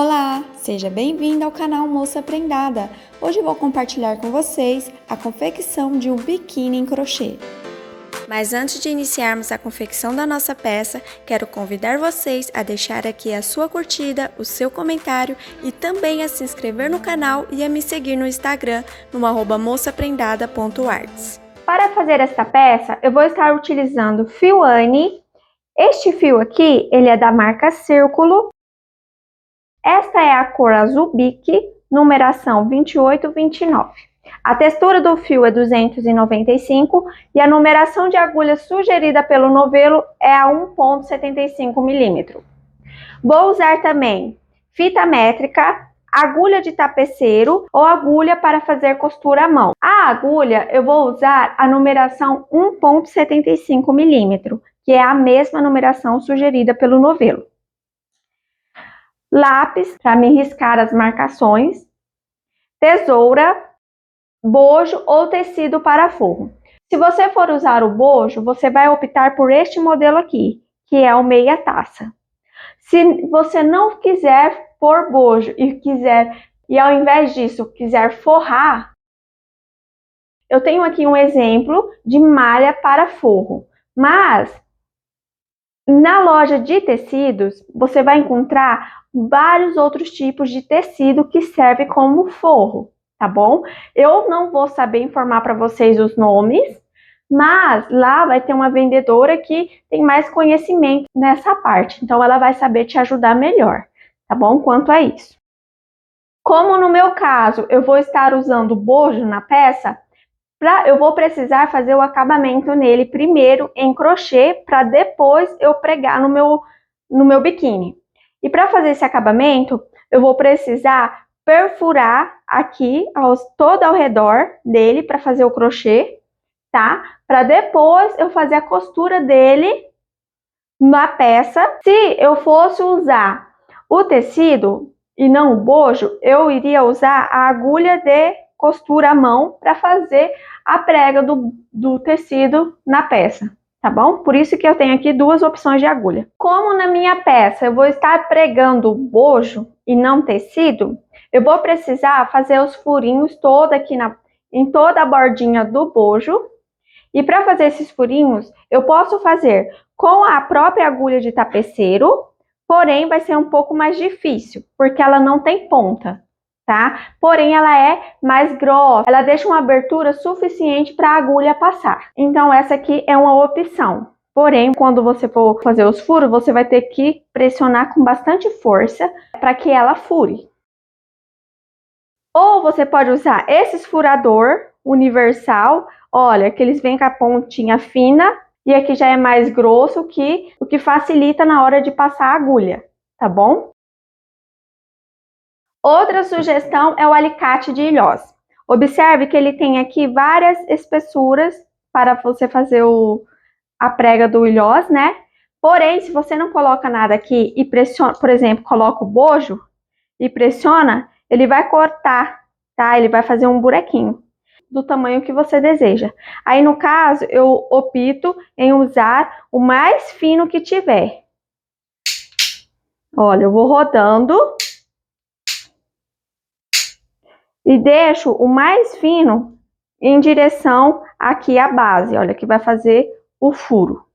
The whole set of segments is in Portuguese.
Olá, seja bem-vinda ao canal Moça Prendada. Hoje vou compartilhar com vocês a confecção de um biquíni em crochê. Mas antes de iniciarmos a confecção da nossa peça, quero convidar vocês a deixar aqui a sua curtida, o seu comentário e também a se inscrever no canal e a me seguir no Instagram no @moçaprendada.arts. Para fazer esta peça, eu vou estar utilizando fio Anne. Este fio aqui, ele é da marca Círculo. Esta é a cor azul bique, numeração 2829. A textura do fio é 295 e a numeração de agulha sugerida pelo novelo é a 1,75 milímetro. Vou usar também fita métrica, agulha de tapeceiro ou agulha para fazer costura à mão. A agulha eu vou usar a numeração 1,75 milímetro, que é a mesma numeração sugerida pelo novelo. Lápis para me riscar as marcações, tesoura, bojo ou tecido para forro. Se você for usar o bojo, você vai optar por este modelo aqui, que é o meia taça. Se você não quiser pôr bojo e ao invés disso quiser forrar, eu tenho aqui um exemplo de malha para forro, mas na loja de tecidos você vai encontrar vários outros tipos de tecido que serve como forro, tá bom? Eu não vou saber informar para vocês os nomes, mas lá vai ter uma vendedora que tem mais conhecimento nessa parte, então ela vai saber te ajudar melhor, tá bom? Quanto a isso. Como no meu caso eu vou estar usando bojo na peça, eu vou precisar fazer o acabamento nele primeiro em crochê para depois eu pregar no meu biquíni. E para fazer esse acabamento, eu vou precisar perfurar aqui todo ao redor dele para fazer o crochê, tá? Para depois eu fazer a costura dele na peça. Se eu fosse usar o tecido e não o bojo, eu iria usar a agulha de costura à mão para fazer a prega do tecido na peça, tá bom? Por isso que eu tenho aqui duas opções de agulha. Como na minha peça eu vou estar pregando bojo e não tecido, eu vou precisar fazer os furinhos em toda a bordinha do bojo. E para fazer esses furinhos, eu posso fazer com a própria agulha de tapeceiro, porém vai ser um pouco mais difícil, porque ela não tem ponta, tá? Porém, ela é mais grossa, ela deixa uma abertura suficiente para a agulha passar. Então, essa aqui é uma opção. Porém, quando você for fazer os furos, você vai ter que pressionar com bastante força para que ela fure. Ou você pode usar esses furador universal, olha, que eles vêm com a pontinha fina e aqui já é mais grosso, o que facilita na hora de passar a agulha, tá bom? Outra sugestão é o alicate de ilhós. Observe que ele tem aqui várias espessuras para você fazer a prega do ilhós, né? Porém, se você não coloca nada aqui e pressiona, por exemplo, coloca o bojo e pressiona, ele vai cortar, tá? Ele vai fazer um buraquinho do tamanho que você deseja. Aí, no caso, eu opto em usar o mais fino que tiver. Olha, eu vou rodando e deixo o mais fino em direção aqui à base, olha, que vai fazer o furo,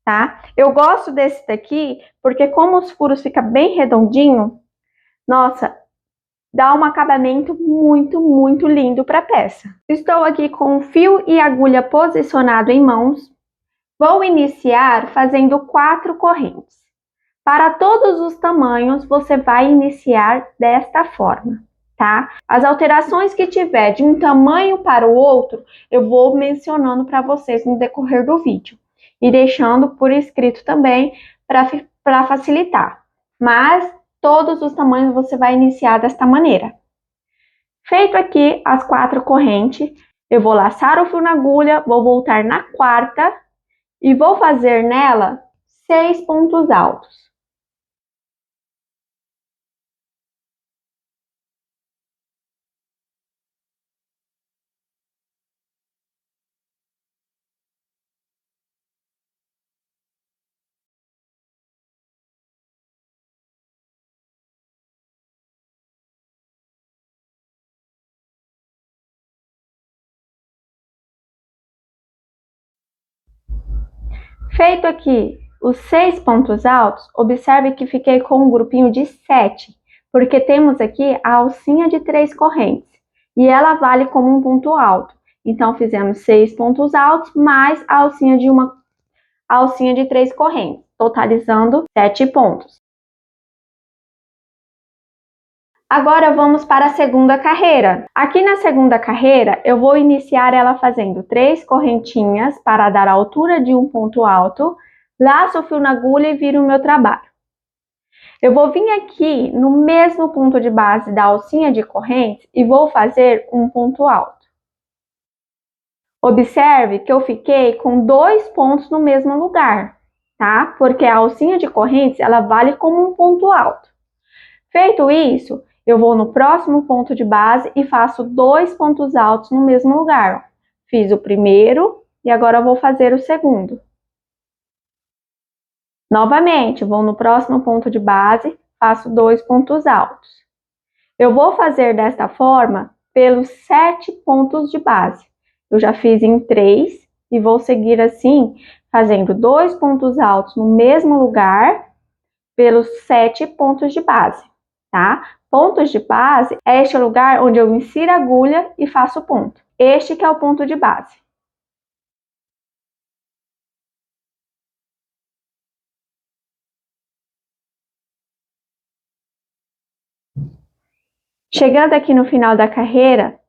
tá? Eu gosto desse daqui porque como os furos ficam bem redondinho, nossa, dá um acabamento muito, muito lindo para a peça. Estou aqui com o fio e agulha posicionado em mãos. Vou iniciar fazendo 4 correntes. Para todos os tamanhos, você vai iniciar desta forma, tá? As alterações que tiver de um tamanho para o outro, eu vou mencionando para vocês no decorrer do vídeo. E deixando por escrito também para facilitar. Mas todos os tamanhos você vai iniciar desta maneira. Feito aqui as 4 correntes, eu vou laçar o fio na agulha, vou voltar na quarta e vou fazer nela 6 pontos altos. Feito aqui os 6 pontos altos, observe que fiquei com um grupinho de 7, porque temos aqui a alcinha de 3 correntes, e ela vale como um ponto alto. Então, fizemos 6 pontos altos, mais a alcinha de 3 correntes, totalizando 7 pontos. Agora vamos para a segunda carreira. Aqui na segunda carreira, eu vou iniciar ela fazendo 3 correntinhas para dar a altura de um ponto alto, laço o fio na agulha e viro o meu trabalho. Eu vou vir aqui no mesmo ponto de base da alcinha de correntes e vou fazer um ponto alto. Observe que eu fiquei com 2 pontos no mesmo lugar, tá? Porque a alcinha de correntes, ela vale como um ponto alto. Feito isso, eu vou no próximo ponto de base e faço 2 pontos altos no mesmo lugar. Fiz o primeiro e agora eu vou fazer o segundo. Novamente, vou no próximo ponto de base, faço 2 pontos altos. Eu vou fazer desta forma pelos 7 pontos de base. Eu já fiz em 3 e vou seguir assim, fazendo 2 pontos altos no mesmo lugar pelos 7 pontos de base, tá? Pontos de base é este lugar onde eu insiro a agulha e faço ponto. Este que é o ponto de base. Chegando aqui no final da carreira,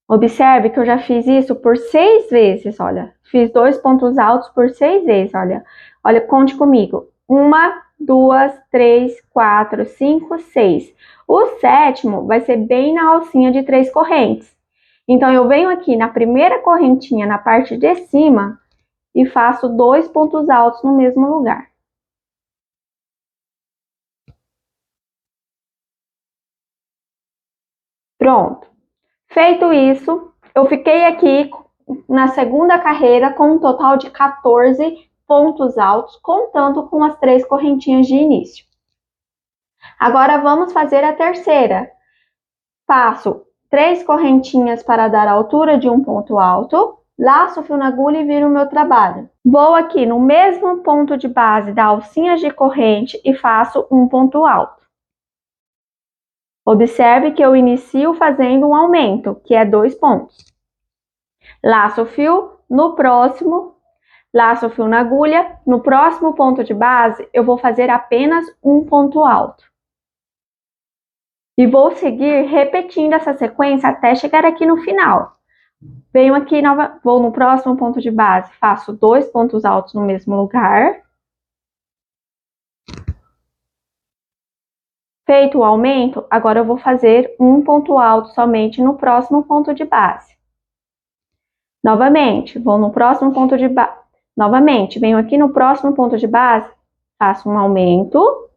observe que eu já fiz isso por 6 vezes, olha. Fiz 2 pontos altos por 6 vezes, olha. Olha, conte comigo. 1, 2, 3, 4, 5, 6. O sétimo vai ser bem na alcinha de 3 correntes. Então, eu venho aqui na primeira correntinha, na parte de cima, e faço 2 pontos altos no mesmo lugar. Pronto. Feito isso, eu fiquei aqui na segunda carreira com um total de 14 pontos altos, contando com as 3 correntinhas de início. Agora vamos fazer a terceira. Faço 3 correntinhas para dar a altura de um ponto alto, laço o fio na agulha e viro o meu trabalho. Vou aqui no mesmo ponto de base da alcinha de corrente e faço um ponto alto. Observe que eu inicio fazendo um aumento, que é 2 pontos. Laço o fio, no próximo, laço o fio na agulha, no próximo ponto de base, eu vou fazer apenas um ponto alto. E vou seguir repetindo essa sequência até chegar aqui no final. Venho aqui, vou no próximo ponto de base, faço 2 pontos altos no mesmo lugar. Feito o aumento, agora eu vou fazer um ponto alto somente no próximo ponto de base. Novamente, vou no próximo ponto de base. Novamente, venho aqui no próximo ponto de base, faço um aumento.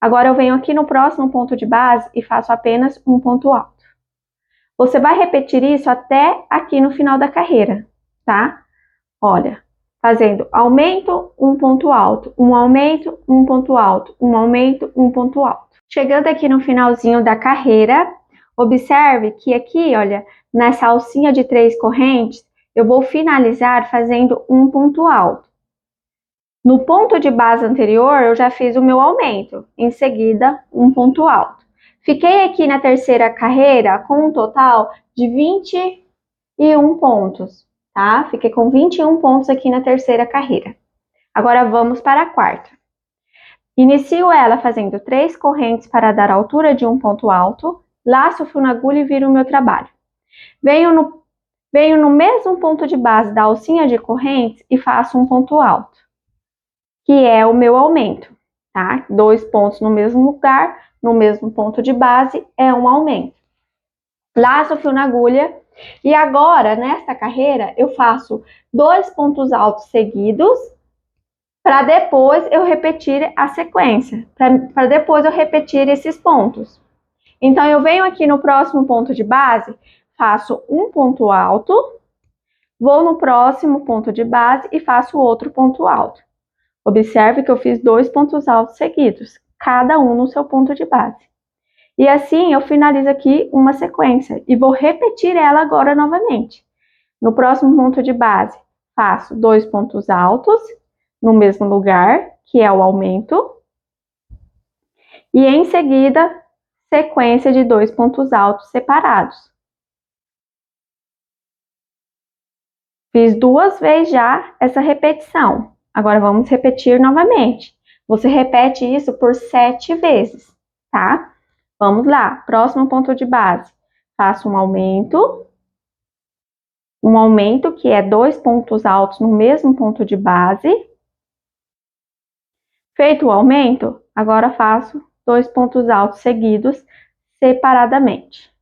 Agora eu venho aqui no próximo ponto de base e faço apenas um ponto alto. Você vai repetir isso até aqui no final da carreira, tá? Olha, fazendo aumento, um ponto alto, um aumento, um ponto alto, um aumento, um ponto alto. Chegando aqui no finalzinho da carreira, observe que aqui, olha, nessa alcinha de 3 correntes, eu vou finalizar fazendo um ponto alto. No ponto de base anterior, eu já fiz o meu aumento, em seguida, um ponto alto. Fiquei aqui na terceira carreira com um total de 21 pontos, tá? Fiquei com 21 pontos aqui na terceira carreira. Agora vamos para a quarta. Inicio ela fazendo 3 correntes para dar a altura de um ponto alto, laço o fio na agulha e viro o meu trabalho. Venho no mesmo ponto de base da alcinha de correntes e faço um ponto alto, que é o meu aumento, tá? 2 pontos no mesmo lugar, no mesmo ponto de base, é um aumento. Laço o fio na agulha e agora, nesta carreira, eu faço 2 pontos altos seguidos para depois eu repetir a sequência, para depois eu repetir esses pontos. Então, eu venho aqui no próximo ponto de base, faço um ponto alto, vou no próximo ponto de base e faço outro ponto alto. Observe que eu fiz 2 pontos altos seguidos, cada um no seu ponto de base. E assim eu finalizo aqui uma sequência e vou repetir ela agora novamente. No próximo ponto de base, faço 2 pontos altos no mesmo lugar, que é o aumento. E em seguida, sequência de 2 pontos altos separados. Fiz 2 vezes já essa repetição. Agora vamos repetir novamente. Você repete isso por 7 vezes, tá? Vamos lá, próximo ponto de base. Faço um aumento que é 2 pontos altos no mesmo ponto de base. Feito o aumento, agora faço 2 pontos altos seguidos separadamente.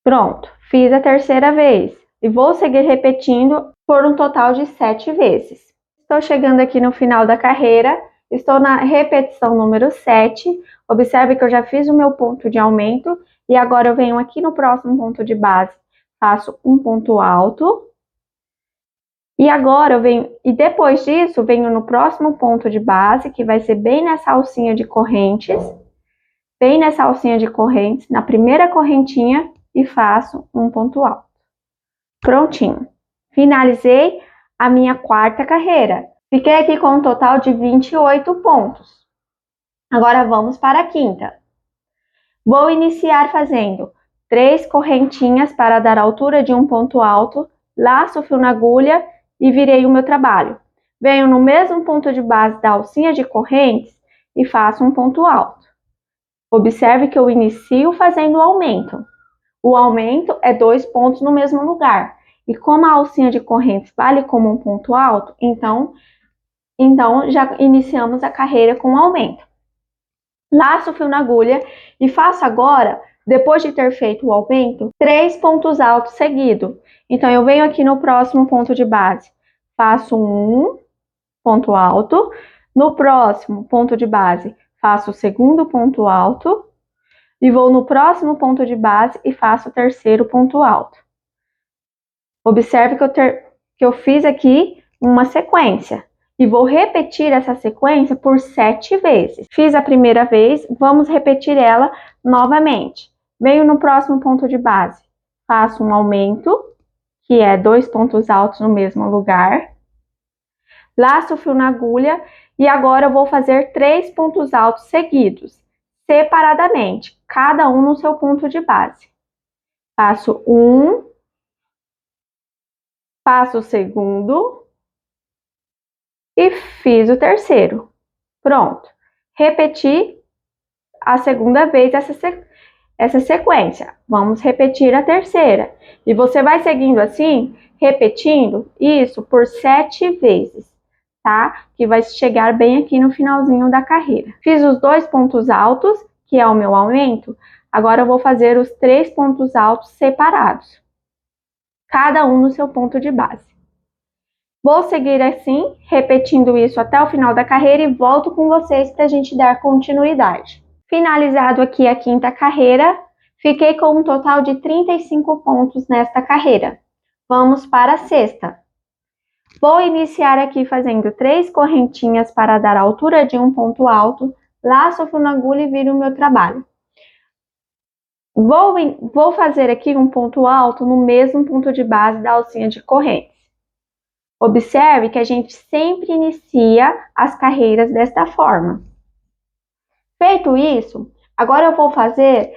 Pronto, fiz a terceira vez e vou seguir repetindo por um total de 7 vezes. Estou chegando aqui no final da carreira, estou na repetição número 7. Observe que eu já fiz o meu ponto de aumento e agora eu venho aqui no próximo ponto de base, faço um ponto alto. E agora eu venho, e depois disso, venho no próximo ponto de base, que vai ser bem nessa alcinha de correntes, na primeira correntinha, e faço um ponto alto. Prontinho. Finalizei a minha quarta carreira. Fiquei aqui com um total de 28 pontos. Agora vamos para a quinta. Vou iniciar fazendo 3 correntinhas para dar altura de um ponto alto, laço o fio na agulha e virei o meu trabalho. Venho no mesmo ponto de base da alcinha de correntes e faço um ponto alto. Observe que eu inicio fazendo o aumento. O aumento é 2 pontos no mesmo lugar. E como a alcinha de correntes vale como um ponto alto, então já iniciamos a carreira com o aumento. Laço o fio na agulha e faço agora, depois de ter feito o aumento, 3 pontos altos seguidos. Então, eu venho aqui no próximo ponto de base, faço um ponto alto. No próximo ponto de base, faço o segundo ponto alto. E vou no próximo ponto de base e faço o terceiro ponto alto. Observe que eu fiz aqui uma sequência. E vou repetir essa sequência por 7 vezes. Fiz a primeira vez, vamos repetir ela novamente. Venho no próximo ponto de base, faço um aumento, que é 2 pontos altos no mesmo lugar. Laço o fio na agulha e agora eu vou fazer 3 pontos altos seguidos, separadamente, cada um no seu ponto de base. Faço um, faço o segundo e fiz o terceiro. Pronto. Repeti a segunda vez essa sequência. Vamos repetir a terceira. E você vai seguindo assim, repetindo isso por 7 vezes, tá? Que vai chegar bem aqui no finalzinho da carreira. Fiz os 2 pontos altos, que é o meu aumento. Agora eu vou fazer os 3 pontos altos separados, cada um no seu ponto de base. Vou seguir assim, repetindo isso até o final da carreira e volto com vocês para a gente dar continuidade. Finalizado aqui a quinta carreira, fiquei com um total de 35 pontos nesta carreira. Vamos para a sexta. Vou iniciar aqui fazendo 3 correntinhas para dar a altura de um ponto alto, laço o fio na agulha e viro o meu trabalho. Vou fazer aqui um ponto alto no mesmo ponto de base da alcinha de correntes. Observe que a gente sempre inicia as carreiras desta forma. Feito isso, agora eu vou fazer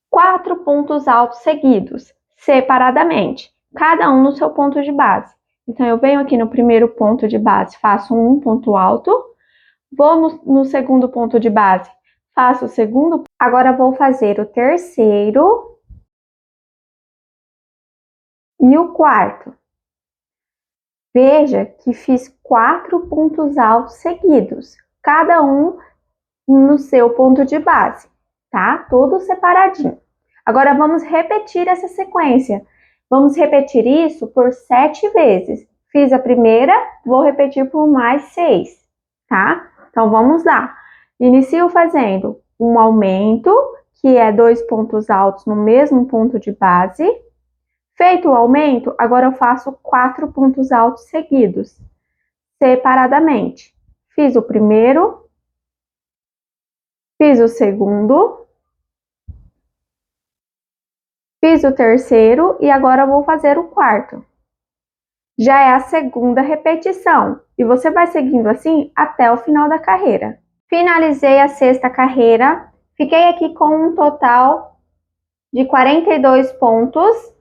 4 pontos altos seguidos, separadamente, cada um no seu ponto de base. Então, eu venho aqui no primeiro ponto de base, faço um ponto alto, vou no segundo ponto de base, faço o segundo. Agora, vou fazer o terceiro e o quarto. Veja que fiz 4 pontos altos seguidos, cada um no seu ponto de base, tá? Tudo separadinho. Agora, vamos repetir essa sequência. Vamos repetir isso por 7 vezes. Fiz a primeira, vou repetir por mais 6, tá? Então, vamos lá. Inicio fazendo um aumento, que é 2 pontos altos no mesmo ponto de base. Feito o aumento, agora eu faço 4 pontos altos seguidos, separadamente. Fiz o primeiro, fiz o segundo, fiz o terceiro e agora eu vou fazer o quarto. Já é a segunda repetição e você vai seguindo assim até o final da carreira. Finalizei a sexta carreira, fiquei aqui com um total de 42 pontos.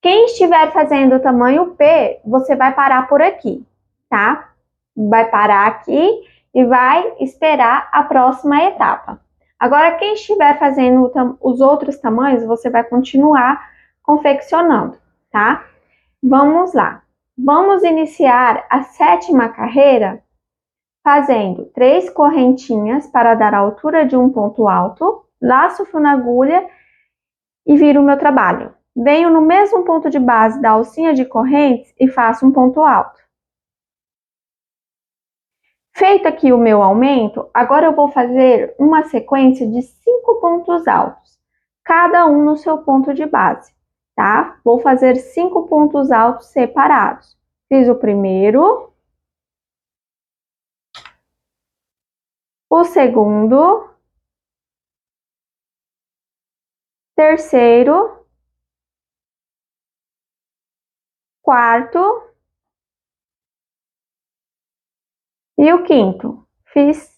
Quem estiver fazendo o tamanho P, você vai parar por aqui, tá? Vai parar aqui e vai esperar a próxima etapa. Agora, quem estiver fazendo os outros tamanhos, você vai continuar confeccionando, tá? Vamos lá. Vamos iniciar a sétima carreira fazendo 3 correntinhas para dar a altura de um ponto alto, laço o fio na agulha e viro o meu trabalho. Venho no mesmo ponto de base da alcinha de correntes e faço um ponto alto. Feito aqui o meu aumento, agora eu vou fazer uma sequência de 5 pontos altos, cada um no seu ponto de base, tá? Vou fazer 5 pontos altos separados. Fiz o primeiro, o segundo, terceiro, quarto e o quinto. Fiz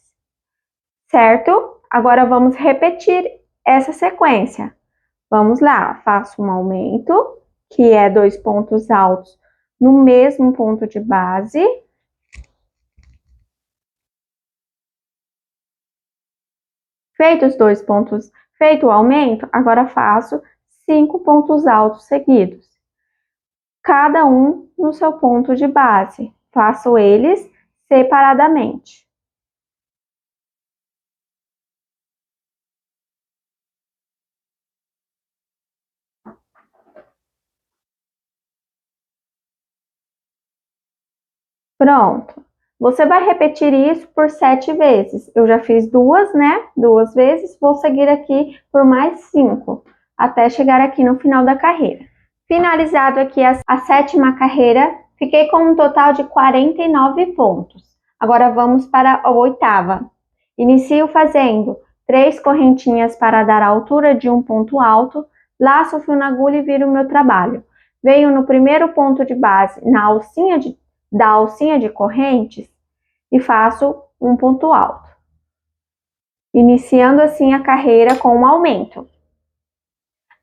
certo? Agora vamos repetir essa sequência. Vamos lá, faço um aumento, que é 2 pontos altos no mesmo ponto de base. Feito o aumento, agora faço 5 pontos altos seguidos, cada um no seu ponto de base. Faço eles separadamente. Pronto. Você vai repetir isso por 7 vezes. Eu já fiz 2, né? 2 vezes. Vou seguir aqui por mais 5, até chegar aqui no final da carreira. Finalizado aqui a sétima carreira, fiquei com um total de 49 pontos. Agora vamos para a oitava. Inicio fazendo 3 correntinhas para dar a altura de um ponto alto, laço o fio na agulha e viro o meu trabalho. Venho no primeiro ponto de base, da alcinha de correntes, e faço um ponto alto, iniciando assim a carreira com um aumento.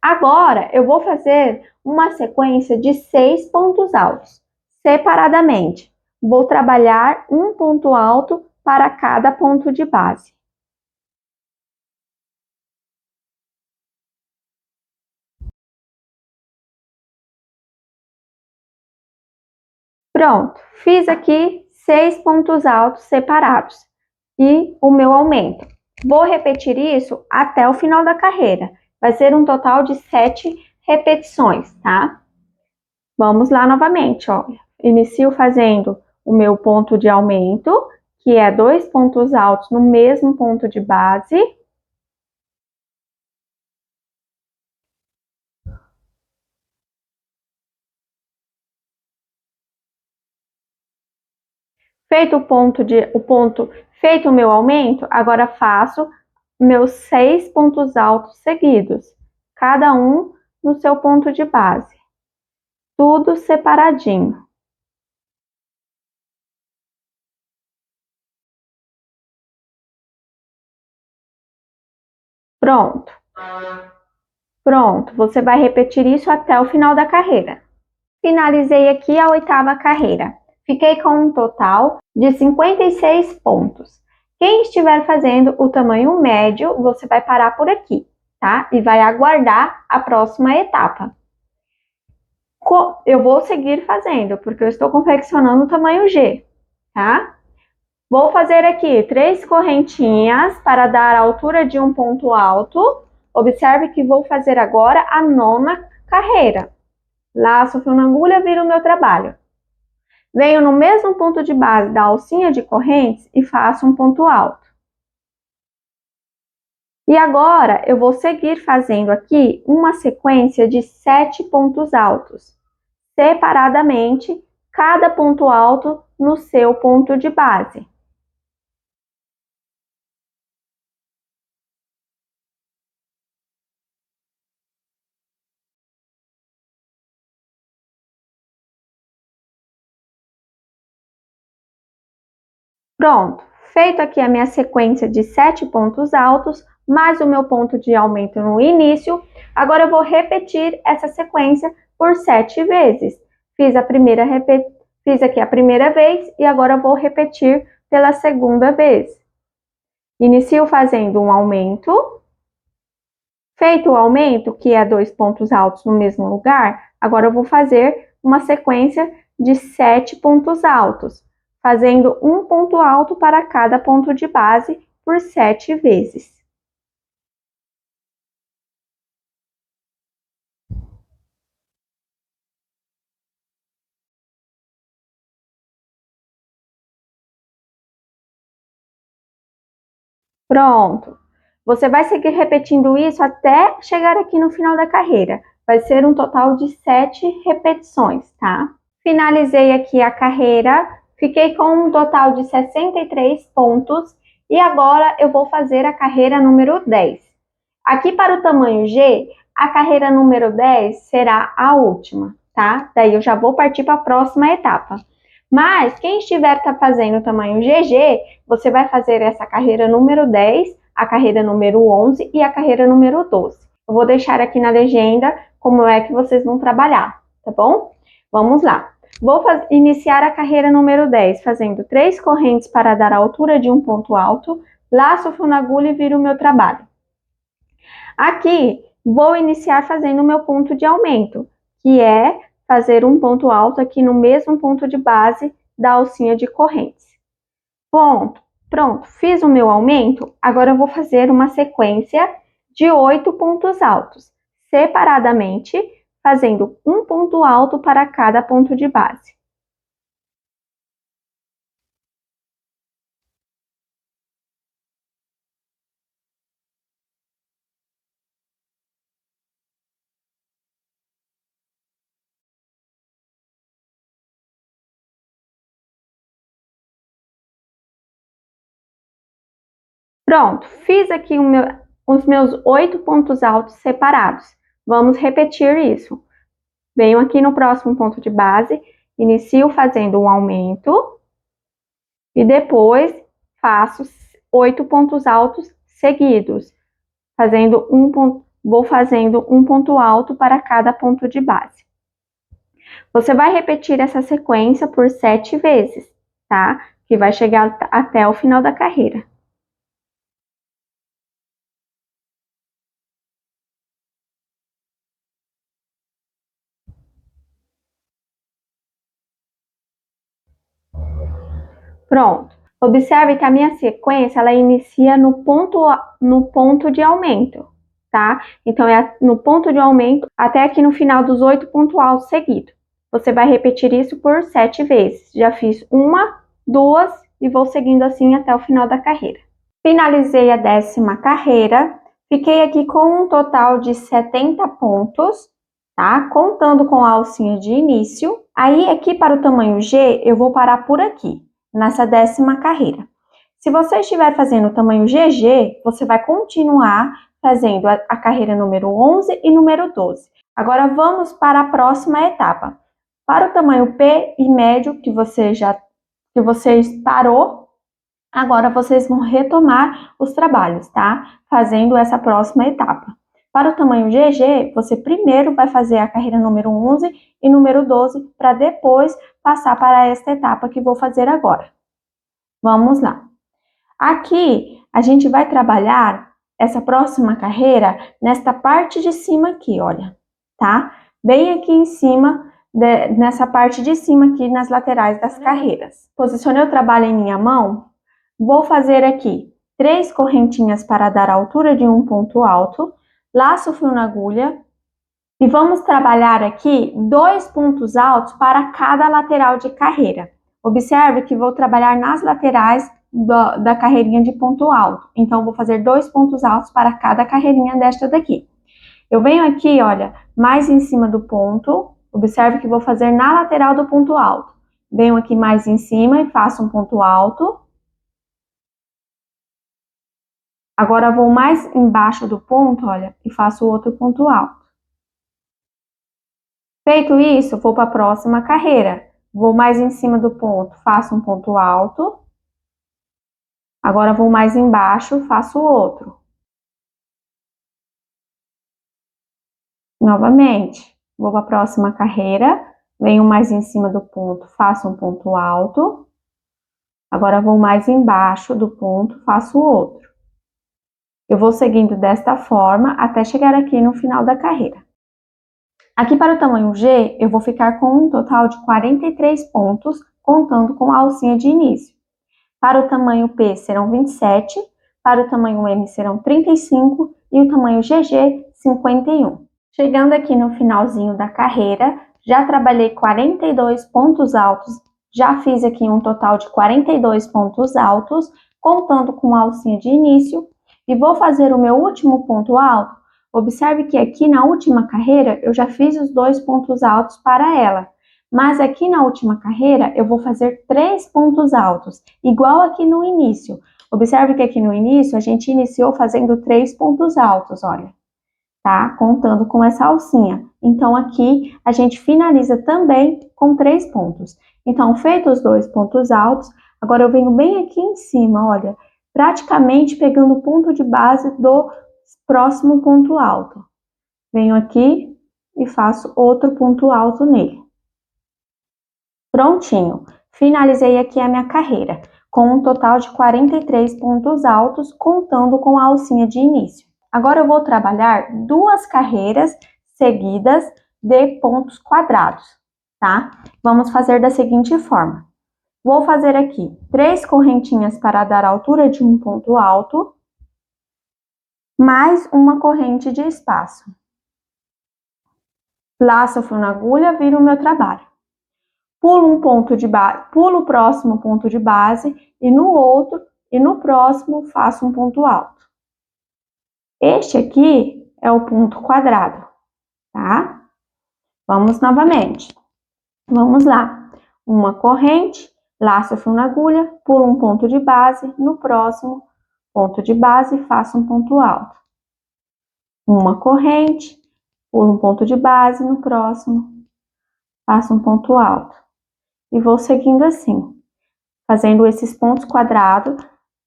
Agora eu vou fazer uma sequência de 6 pontos altos, separadamente. Vou trabalhar um ponto alto para cada ponto de base. Pronto, fiz aqui 6 pontos altos separados e o meu aumento. Vou repetir isso até o final da carreira. Vai ser um total de 7 repetições, tá? Vamos lá novamente, olha. Inicio fazendo o meu ponto de aumento, que é 2 pontos altos no mesmo ponto de base. Feito o meu aumento, agora faço meus 6 pontos altos seguidos, cada um no seu ponto de base, tudo separadinho. Pronto. Pronto, você vai repetir isso até o final da carreira. Finalizei aqui a oitava carreira. Fiquei com um total de 56 pontos. Quem estiver fazendo o tamanho médio, você vai parar por aqui, tá? E vai aguardar a próxima etapa. Eu vou seguir fazendo, porque eu estou confeccionando o tamanho G, tá? Vou fazer aqui 3 correntinhas para dar a altura de um ponto alto. Observe que vou fazer agora a nona carreira. Laço o fio na agulha, viro o meu trabalho. Venho no mesmo ponto de base da alcinha de correntes e faço um ponto alto. E agora, eu vou seguir fazendo aqui uma sequência de 7 pontos altos, separadamente, cada ponto alto no seu ponto de base. Pronto, feito aqui a minha sequência de 7 pontos altos, mais o meu ponto de aumento no início, agora eu vou repetir essa sequência por 7 vezes. Fiz aqui a primeira vez e agora eu vou repetir pela segunda vez. Inicio fazendo um aumento. Feito o aumento, que é 2 pontos altos no mesmo lugar, agora eu vou fazer uma sequência de 7 pontos altos, fazendo um ponto alto para cada ponto de base por 7 vezes. Pronto! Você vai seguir repetindo isso até chegar aqui no final da carreira. Vai ser um total de 7 repetições, tá? Finalizei aqui a carreira, fiquei com um total de 63 pontos e agora eu vou fazer a carreira número 10. Aqui para o tamanho G, a carreira número 10 será a última, tá? Daí eu já vou partir para a próxima etapa. Mas quem estiver fazendo o tamanho GG, você vai fazer essa carreira número 10, a carreira número 11 e a carreira número 12. Eu vou deixar aqui na legenda como é que vocês vão trabalhar, tá bom? Vamos lá. Vou iniciar a carreira número 10, fazendo 3 correntes para dar a altura de um ponto alto, laço o fio na agulha e viro o meu trabalho. Aqui, vou iniciar fazendo o meu ponto de aumento, que é fazer um ponto alto aqui no mesmo ponto de base da alcinha de correntes. Pronto, fiz o meu aumento, agora eu vou fazer uma sequência de 8 pontos altos, separadamente, fazendo um ponto alto para cada ponto de base. Pronto, fiz aqui os meus 8 pontos altos separados. Vamos repetir isso. Venho aqui no próximo ponto de base, inicio fazendo um aumento e depois faço 8 pontos altos seguidos, vou fazendo um ponto alto para cada ponto de base. Você vai repetir essa sequência por 7 vezes, tá? Que vai chegar até o final da carreira. Pronto. Observe que a minha sequência, ela inicia no ponto de aumento, tá? Então, é no ponto de aumento até aqui no final dos 8 pontos altos seguidos. Você vai repetir isso por 7 vezes. Já fiz uma, 2 e vou seguindo assim até o final da carreira. Finalizei a 10ª carreira. Fiquei aqui com um total de 70 pontos, tá? Contando com a alcinha de início. Aí, aqui para o tamanho G, eu vou parar por aqui, nessa 10ª carreira. Se você estiver fazendo o tamanho GG, você vai continuar fazendo a carreira número 11 e número 12. Agora, vamos para a próxima etapa. Para o tamanho P e médio, que você parou, agora vocês vão retomar os trabalhos, tá? Fazendo essa próxima etapa. Para o tamanho GG, você primeiro vai fazer a carreira número 11 e número 12, para depois passar para esta etapa que vou fazer agora. Vamos lá. Aqui, a gente vai trabalhar essa próxima carreira nesta parte de cima aqui, olha, tá? Bem aqui em cima, nessa parte de cima aqui, nas laterais das carreiras. Posicionei o trabalho em minha mão, vou fazer aqui 3 correntinhas para dar a altura de um ponto alto, laço o fio na agulha e vamos trabalhar aqui 2 pontos altos para cada lateral de carreira. Observe que vou trabalhar nas laterais da carreirinha de ponto alto. Então, eu vou fazer 2 pontos altos para cada carreirinha desta daqui. Eu venho aqui, olha, mais em cima do ponto, observe que vou fazer na lateral do ponto alto. Venho aqui mais em cima e faço um ponto alto. Agora, vou mais embaixo do ponto, olha, e faço outro ponto alto. Feito isso, vou para a próxima carreira. Vou mais em cima do ponto, faço um ponto alto. Agora, vou mais embaixo, faço outro. Novamente, vou para a próxima carreira, venho mais em cima do ponto, faço um ponto alto. Agora, vou mais embaixo do ponto, faço outro. Eu vou seguindo desta forma até chegar aqui no final da carreira. Aqui para o tamanho G, eu vou ficar com um total de 43 pontos, contando com a alcinha de início. Para o tamanho P serão 27, para o tamanho M serão 35 e o tamanho GG, 51. Chegando aqui no finalzinho da carreira, já trabalhei 42 pontos altos, já fiz aqui um total de 42 pontos altos, contando com a alcinha de início, e vou fazer o meu último ponto alto. Observe que aqui na última carreira, eu já fiz os 2 pontos altos para ela, mas aqui na última carreira, eu vou fazer 3 pontos altos, igual aqui no início. Observe que aqui no início, a gente iniciou fazendo 3 pontos altos, olha. Tá? Contando com essa alcinha. Então, aqui, a gente finaliza também com 3 pontos. Então, feitos os 2 pontos altos, agora eu venho bem aqui em cima, olha, praticamente pegando o ponto de base do próximo ponto alto. Venho aqui e faço outro ponto alto nele. Prontinho. Finalizei aqui a minha carreira, com um total de 43 pontos altos, contando com a alcinha de início. Agora eu vou trabalhar 2 carreiras seguidas de pontos quadrados, tá? Vamos fazer da seguinte forma. Vou fazer aqui 3 correntinhas para dar a altura de um ponto alto, mais uma corrente de espaço. Laço o fio na agulha, viro o meu trabalho. Pulo um ponto de base, pulo o próximo ponto de base e no outro e no próximo faço um ponto alto. Este aqui é o ponto quadrado, tá? Vamos novamente. Vamos lá. Uma corrente, laço o fio na agulha, pulo um ponto de base, no próximo ponto de base faço um ponto alto. Uma corrente, pulo um ponto de base, no próximo faço um ponto alto. E vou seguindo assim, fazendo esses pontos quadrados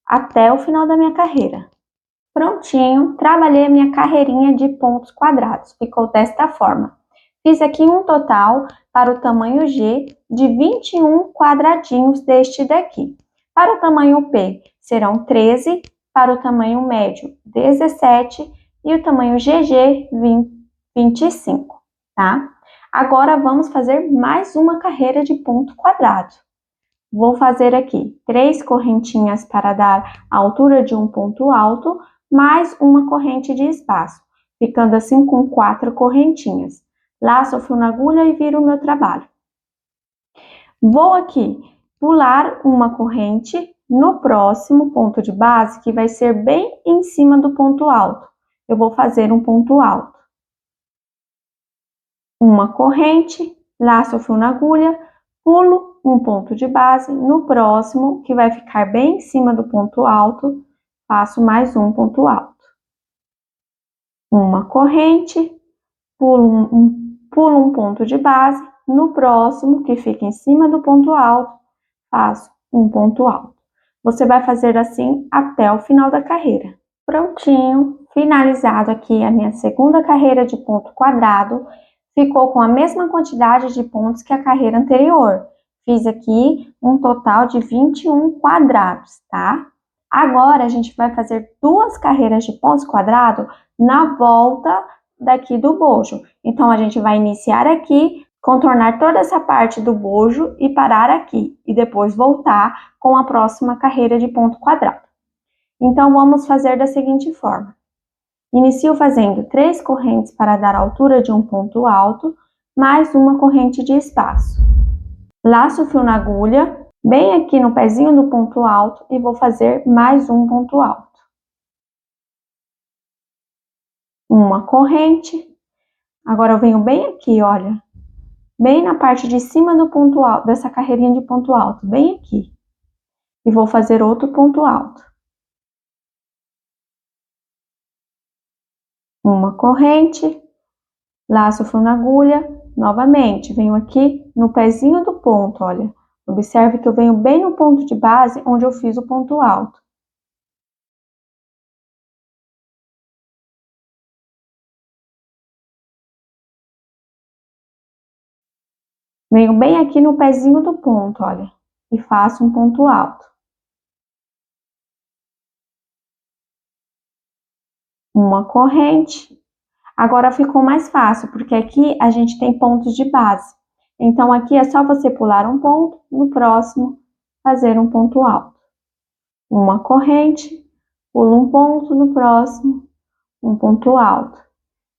até o final da minha carreira. Prontinho, trabalhei a minha carreirinha de pontos quadrados, ficou desta forma. Fiz aqui um total para o tamanho G de 21 quadradinhos deste daqui. Para o tamanho P serão 13, para o tamanho médio 17 e o tamanho GG 25, tá? Agora vamos fazer mais uma carreira de ponto quadrado. Vou fazer aqui 3 correntinhas para dar a altura de um ponto alto, mais uma corrente de espaço, ficando assim com 4 correntinhas. Laço o fio na agulha e viro o meu trabalho. Vou aqui pular uma corrente no próximo ponto de base, que vai ser bem em cima do ponto alto. Eu vou fazer um ponto alto. Uma corrente, laço o fio na agulha, pulo um ponto de base, no próximo, que vai ficar bem em cima do ponto alto, faço mais um ponto alto. Uma corrente, pulo um ponto de base, no próximo, que fica em cima do ponto alto, faço um ponto alto. Você vai fazer assim até o final da carreira. Prontinho, finalizado aqui a minha segunda carreira de ponto quadrado, ficou com a mesma quantidade de pontos que a carreira anterior. Fiz aqui um total de 21 quadrados, tá? Agora, a gente vai fazer 2 carreiras de pontos quadrados na volta daqui do bojo. Então, a gente vai iniciar aqui, contornar toda essa parte do bojo e parar aqui. E depois voltar com a próxima carreira de ponto quadrado. Então, vamos fazer da seguinte forma. Inicio fazendo 3 correntes para dar a altura de um ponto alto, mais uma corrente de espaço. Laço o fio na agulha, bem aqui no pezinho do ponto alto e vou fazer mais um ponto alto. Uma corrente. Agora eu venho bem aqui, olha, bem na parte de cima do ponto alto, dessa carreirinha de ponto alto, bem aqui. E vou fazer outro ponto alto. Uma corrente, laço o fio na agulha, novamente, venho aqui no pezinho do ponto, olha. Observe que eu venho bem no ponto de base, onde eu fiz o ponto alto. Venho bem aqui no pezinho do ponto, olha, e faço um ponto alto. Uma corrente. Agora ficou mais fácil, porque aqui a gente tem pontos de base. Então, aqui é só você pular um ponto, no próximo, fazer um ponto alto. Uma corrente, pula um ponto, no próximo, um ponto alto.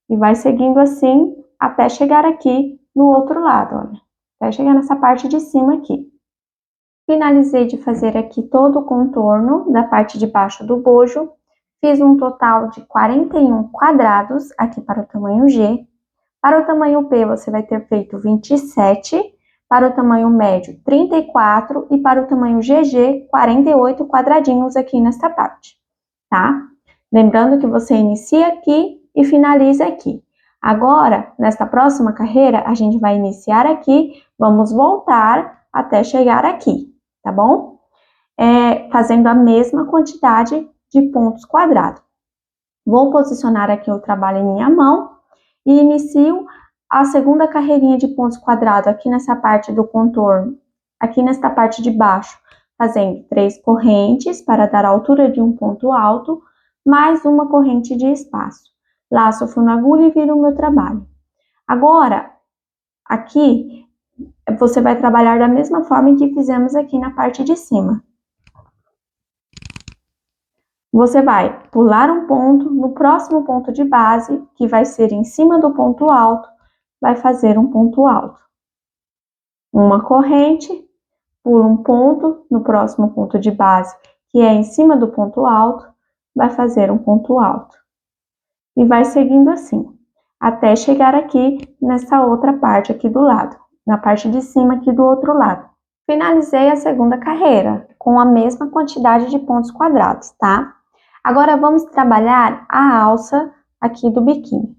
E vai seguindo assim, até chegar aqui no outro lado, olha. Até chegar nessa parte de cima aqui. Finalizei de fazer aqui todo o contorno da parte de baixo do bojo. Fiz um total de 41 quadrados aqui para o tamanho G. Para o tamanho P, você vai ter feito 27, para o tamanho médio, 34 e para o tamanho GG, 48 quadradinhos aqui nesta parte, tá? Lembrando que você inicia aqui e finaliza aqui. Agora, nesta próxima carreira, a gente vai iniciar aqui, vamos voltar até chegar aqui, tá bom? Fazendo a mesma quantidade de pontos quadrados. Vou posicionar aqui o trabalho em minha mão e inicio a segunda carreirinha de pontos quadrados aqui nessa parte do contorno, aqui nesta parte de baixo, fazendo 3 correntes para dar a altura de um ponto alto, mais uma corrente de espaço. Laço o fio na agulha e viro o meu trabalho. Agora, aqui, você vai trabalhar da mesma forma que fizemos aqui na parte de cima. Você vai pular um ponto, no próximo ponto de base, que vai ser em cima do ponto alto, vai fazer um ponto alto. Uma corrente, pula um ponto, no próximo ponto de base, que é em cima do ponto alto, vai fazer um ponto alto. E vai seguindo assim, até chegar aqui nessa outra parte aqui do lado, na parte de cima aqui do outro lado. Finalizei a segunda carreira, com a mesma quantidade de pontos quadrados, tá? Agora vamos trabalhar a alça aqui do biquíni.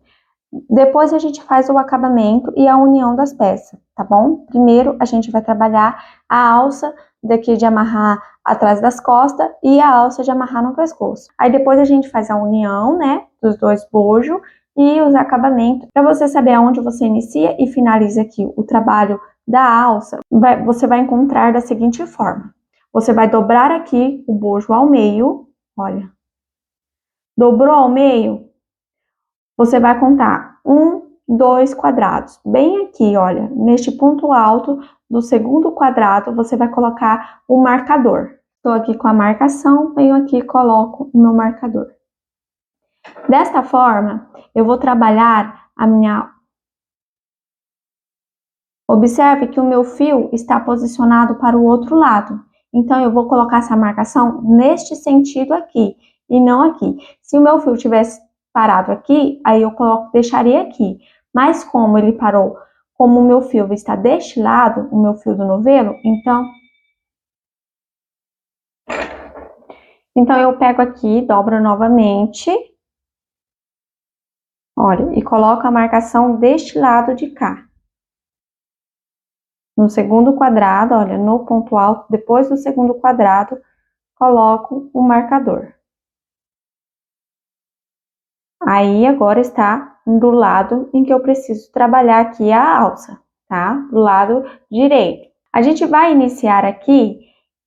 Depois a gente faz o acabamento e a união das peças, tá bom? Primeiro a gente vai trabalhar a alça daqui de amarrar atrás das costas e a alça de amarrar no pescoço. Aí depois a gente faz a união, né, dos dois bojos e os acabamentos. Para você saber aonde você inicia e finaliza aqui o trabalho da alça, você vai encontrar da seguinte forma. Você vai dobrar aqui o bojo ao meio, olha. Dobrou ao meio, você vai contar 1, 2 quadrados. Bem aqui, olha, neste ponto alto do segundo quadrado, você vai colocar o marcador. Estou aqui com a marcação, venho aqui e coloco o meu marcador. Desta forma, eu vou trabalhar a minha... Observe que o meu fio está posicionado para o outro lado. Então, eu vou colocar essa marcação neste sentido aqui e não aqui. Se o meu fio tivesse parado aqui, aí eu deixaria aqui. Mas como ele parou, como o meu fio está deste lado, o meu fio do novelo, então eu pego aqui, dobro novamente, olha, e coloco a marcação deste lado de cá. No segundo quadrado, olha, no ponto alto, depois do segundo quadrado, coloco o marcador. Aí, agora está do lado em que eu preciso trabalhar aqui a alça, tá? Do lado direito. A gente vai iniciar aqui,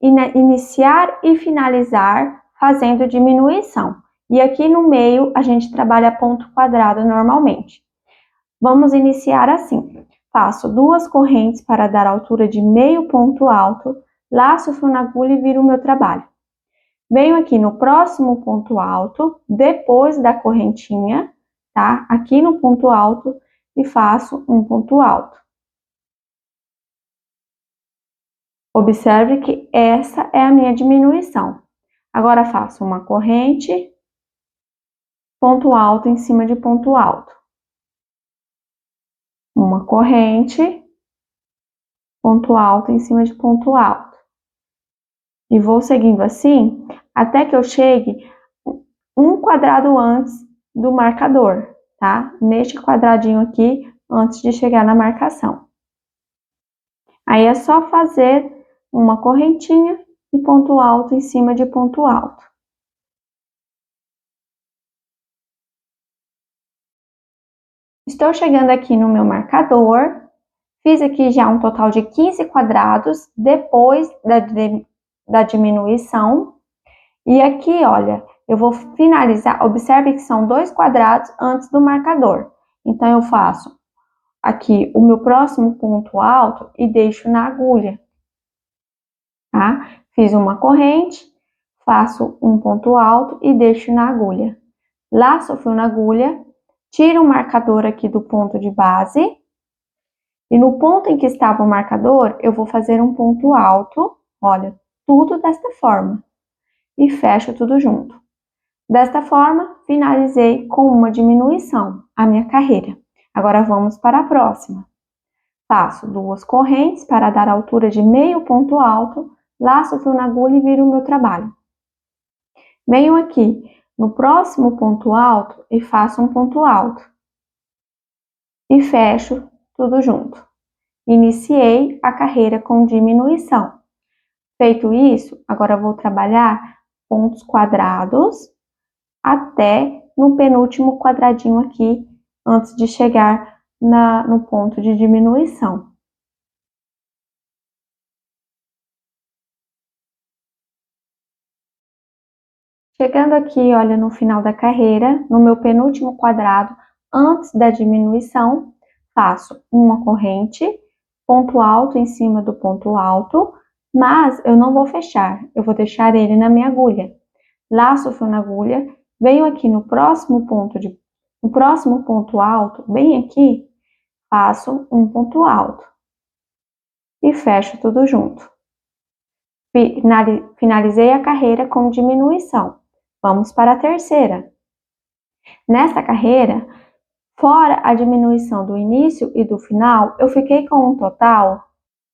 iniciar e finalizar fazendo diminuição. E aqui no meio, a gente trabalha ponto quadrado normalmente. Vamos iniciar assim. Faço 2 correntes para dar altura de meio ponto alto, laço o fio na agulha e viro o meu trabalho. Venho aqui no próximo ponto alto, depois da correntinha, tá? Aqui no ponto alto e faço um ponto alto. Observe que essa é a minha diminuição. Agora, faço uma corrente, ponto alto em cima de ponto alto. Uma corrente, ponto alto em cima de ponto alto. E vou seguindo assim, até que eu chegue um quadrado antes do marcador, tá? Neste quadradinho aqui, antes de chegar na marcação. Aí é só fazer uma correntinha e ponto alto em cima de ponto alto. Estou chegando aqui no meu marcador, fiz aqui já um total de 15 quadrados depois da diminuição. E aqui, olha, eu vou finalizar, observe que são 2 quadrados antes do marcador. Então, eu faço aqui o meu próximo ponto alto e deixo na agulha, tá? Fiz uma corrente, faço um ponto alto e deixo na agulha. Laço o fio na agulha, tiro o marcador aqui do ponto de base e no ponto em que estava o marcador, eu vou fazer um ponto alto, olha, tudo desta forma, e fecho tudo junto. Desta forma, finalizei com uma diminuição a minha carreira. Agora vamos para a próxima. Faço 2 correntes para dar altura de meio ponto alto, laço o fio na agulha e viro o meu trabalho. Venho aqui no próximo ponto alto e faço um ponto alto. E fecho tudo junto. Iniciei a carreira com diminuição. Feito isso, agora vou trabalhar pontos quadrados até no penúltimo quadradinho aqui, antes de chegar no ponto de diminuição. Chegando aqui, olha, no final da carreira, no meu penúltimo quadrado, antes da diminuição, faço uma corrente, ponto alto em cima do ponto alto, mas eu não vou fechar, eu vou deixar ele na minha agulha. Laço o fio na agulha, venho aqui no próximo ponto alto, bem aqui, faço um ponto alto e fecho tudo junto. Finalizei a carreira com diminuição. Vamos para a terceira. Nesta carreira, fora a diminuição do início e do final, eu fiquei com um total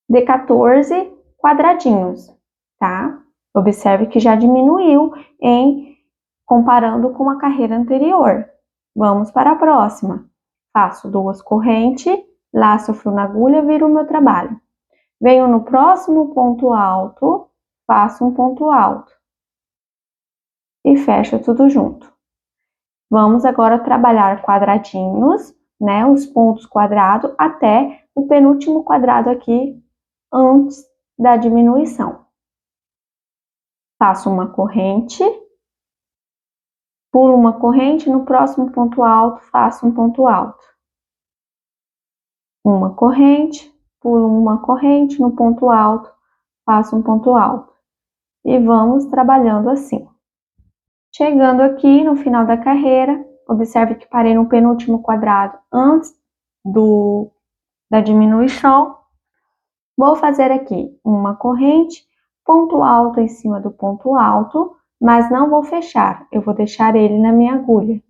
de 14 quadradinhos, tá? Observe que já diminuiu comparando com a carreira anterior. Vamos para a próxima. Faço 2 correntes, laço o fio na agulha, viro o meu trabalho. Venho no próximo ponto alto, faço um ponto alto e fecho tudo junto. Vamos agora trabalhar quadradinhos, né, os pontos quadrados até o penúltimo quadrado aqui antes da diminuição. Faço uma corrente, pulo uma corrente, no próximo ponto alto faço um ponto alto. Uma corrente, pulo uma corrente, no ponto alto faço um ponto alto. E vamos trabalhando assim. Chegando aqui no final da carreira, observe que parei no penúltimo quadrado antes da diminuição. Vou fazer aqui uma corrente, ponto alto em cima do ponto alto, mas não vou fechar, eu vou deixar ele na minha agulha.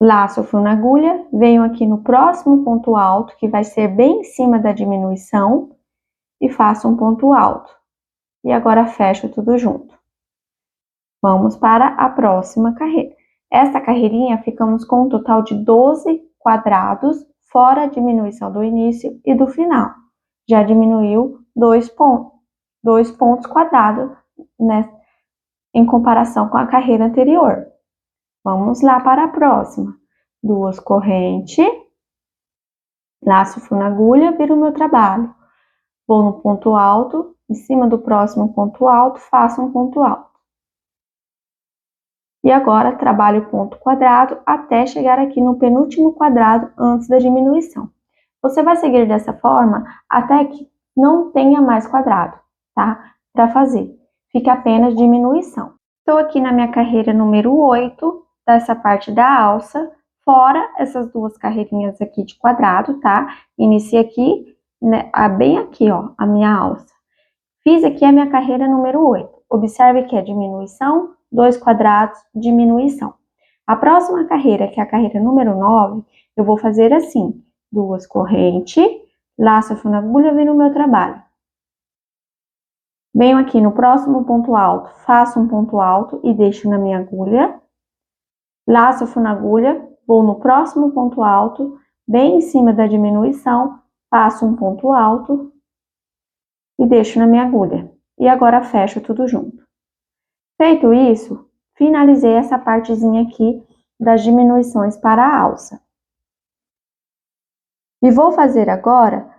Laço o fio na agulha, venho aqui no próximo ponto alto, que vai ser bem em cima da diminuição, e faço um ponto alto. E agora fecho tudo junto. Vamos para a próxima carreira. Esta carreirinha ficamos com um total de 12 quadrados, fora a diminuição do início e do final. Já diminuiu 2 pontos quadrados, né, em comparação com a carreira anterior. Vamos lá para a próxima. 2 correntes, laço o fio na agulha, viro o meu trabalho. Vou no ponto alto, em cima do próximo ponto alto, faço um ponto alto. E agora trabalho o ponto quadrado até chegar aqui no penúltimo quadrado antes da diminuição. Você vai seguir dessa forma até que não tenha mais quadrado, tá? Para fazer, fica apenas diminuição. Estou aqui na minha carreira número 8, dessa parte da alça, fora essas duas carreirinhas aqui de quadrado, tá? Inicia aqui, né, bem aqui, ó, a minha alça. Fiz aqui a minha carreira número 8. Observe que é diminuição, 2 quadrados, diminuição. A próxima carreira, que é a carreira número 9, eu vou fazer assim, 2 correntes, laço, fio na agulha, vem no meu trabalho. Venho aqui no próximo ponto alto, faço um ponto alto e deixo na minha agulha. Laço, fio na agulha, vou no próximo ponto alto, bem em cima da diminuição, faço um ponto alto e deixo na minha agulha. E agora fecho tudo junto. Feito isso, finalizei essa partezinha aqui das diminuições para a alça. E vou fazer agora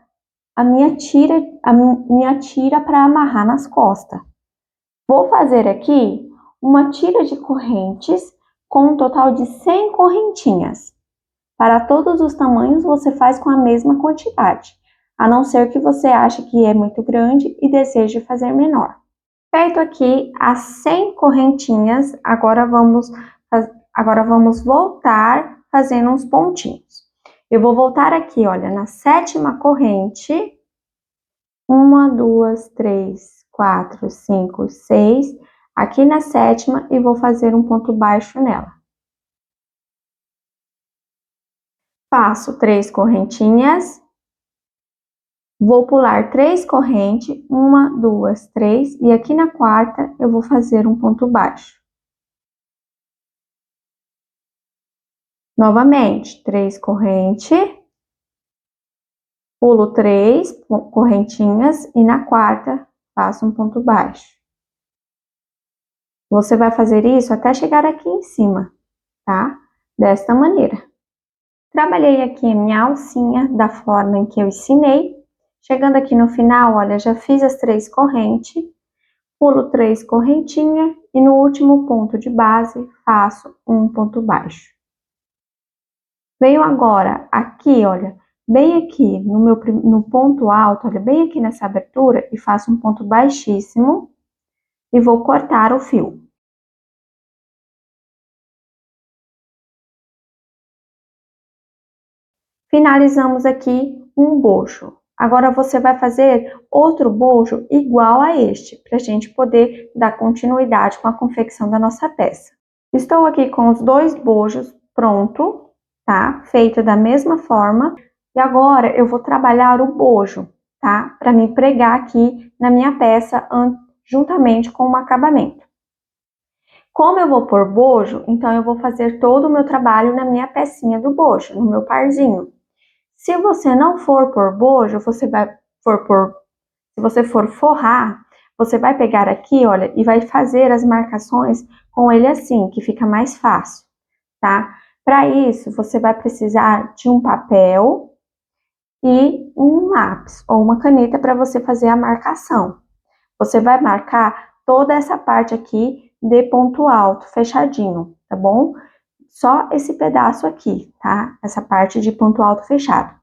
a minha tira para amarrar nas costas. Vou fazer aqui uma tira de correntes com um total de 100 correntinhas. Para todos os tamanhos, você faz com a mesma quantidade, a não ser que você ache que é muito grande e deseje fazer menor. Feito aqui as 100 correntinhas, agora vamos voltar fazendo uns pontinhos. Eu vou voltar aqui, olha, na 7ª corrente, 1, 2, 3, 4, 5, 6, aqui na 7ª e vou fazer um ponto baixo nela. Faço 3 correntinhas, vou pular 3 correntes, 1, 2, 3, e aqui na 4ª eu vou fazer um ponto baixo. Novamente, 3 correntes, pulo 3 correntinhas e na 4ª faço um ponto baixo. Você vai fazer isso até chegar aqui em cima, tá? Desta maneira. Trabalhei aqui a minha alcinha da forma em que eu ensinei. Chegando aqui no final, olha, já fiz as 3 correntes, pulo 3 correntinhas e no último ponto de base faço um ponto baixo. Venho agora aqui, olha, bem aqui no ponto alto, olha, bem aqui nessa abertura e faço um ponto baixíssimo e vou cortar o fio. Finalizamos aqui um bojo. Agora você vai fazer outro bojo igual a este, para a gente poder dar continuidade com a confecção da nossa peça. Estou aqui com os 2 bojos pronto, tá? Feito da mesma forma. E agora eu vou trabalhar o bojo, tá? Para me pregar aqui na minha peça juntamente com o acabamento. Como eu vou pôr bojo, então eu vou fazer todo o meu trabalho na minha pecinha do bojo, no meu parzinho. Se você não for pôr bojo, se você for forrar, você vai pegar aqui, olha, e vai fazer as marcações com ele assim, que fica mais fácil, tá? Para isso, você vai precisar de um papel e um lápis ou uma caneta para você fazer a marcação. Você vai marcar toda essa parte aqui de ponto alto, fechadinho, tá bom? Só esse pedaço aqui, tá? Essa parte de ponto alto fechado.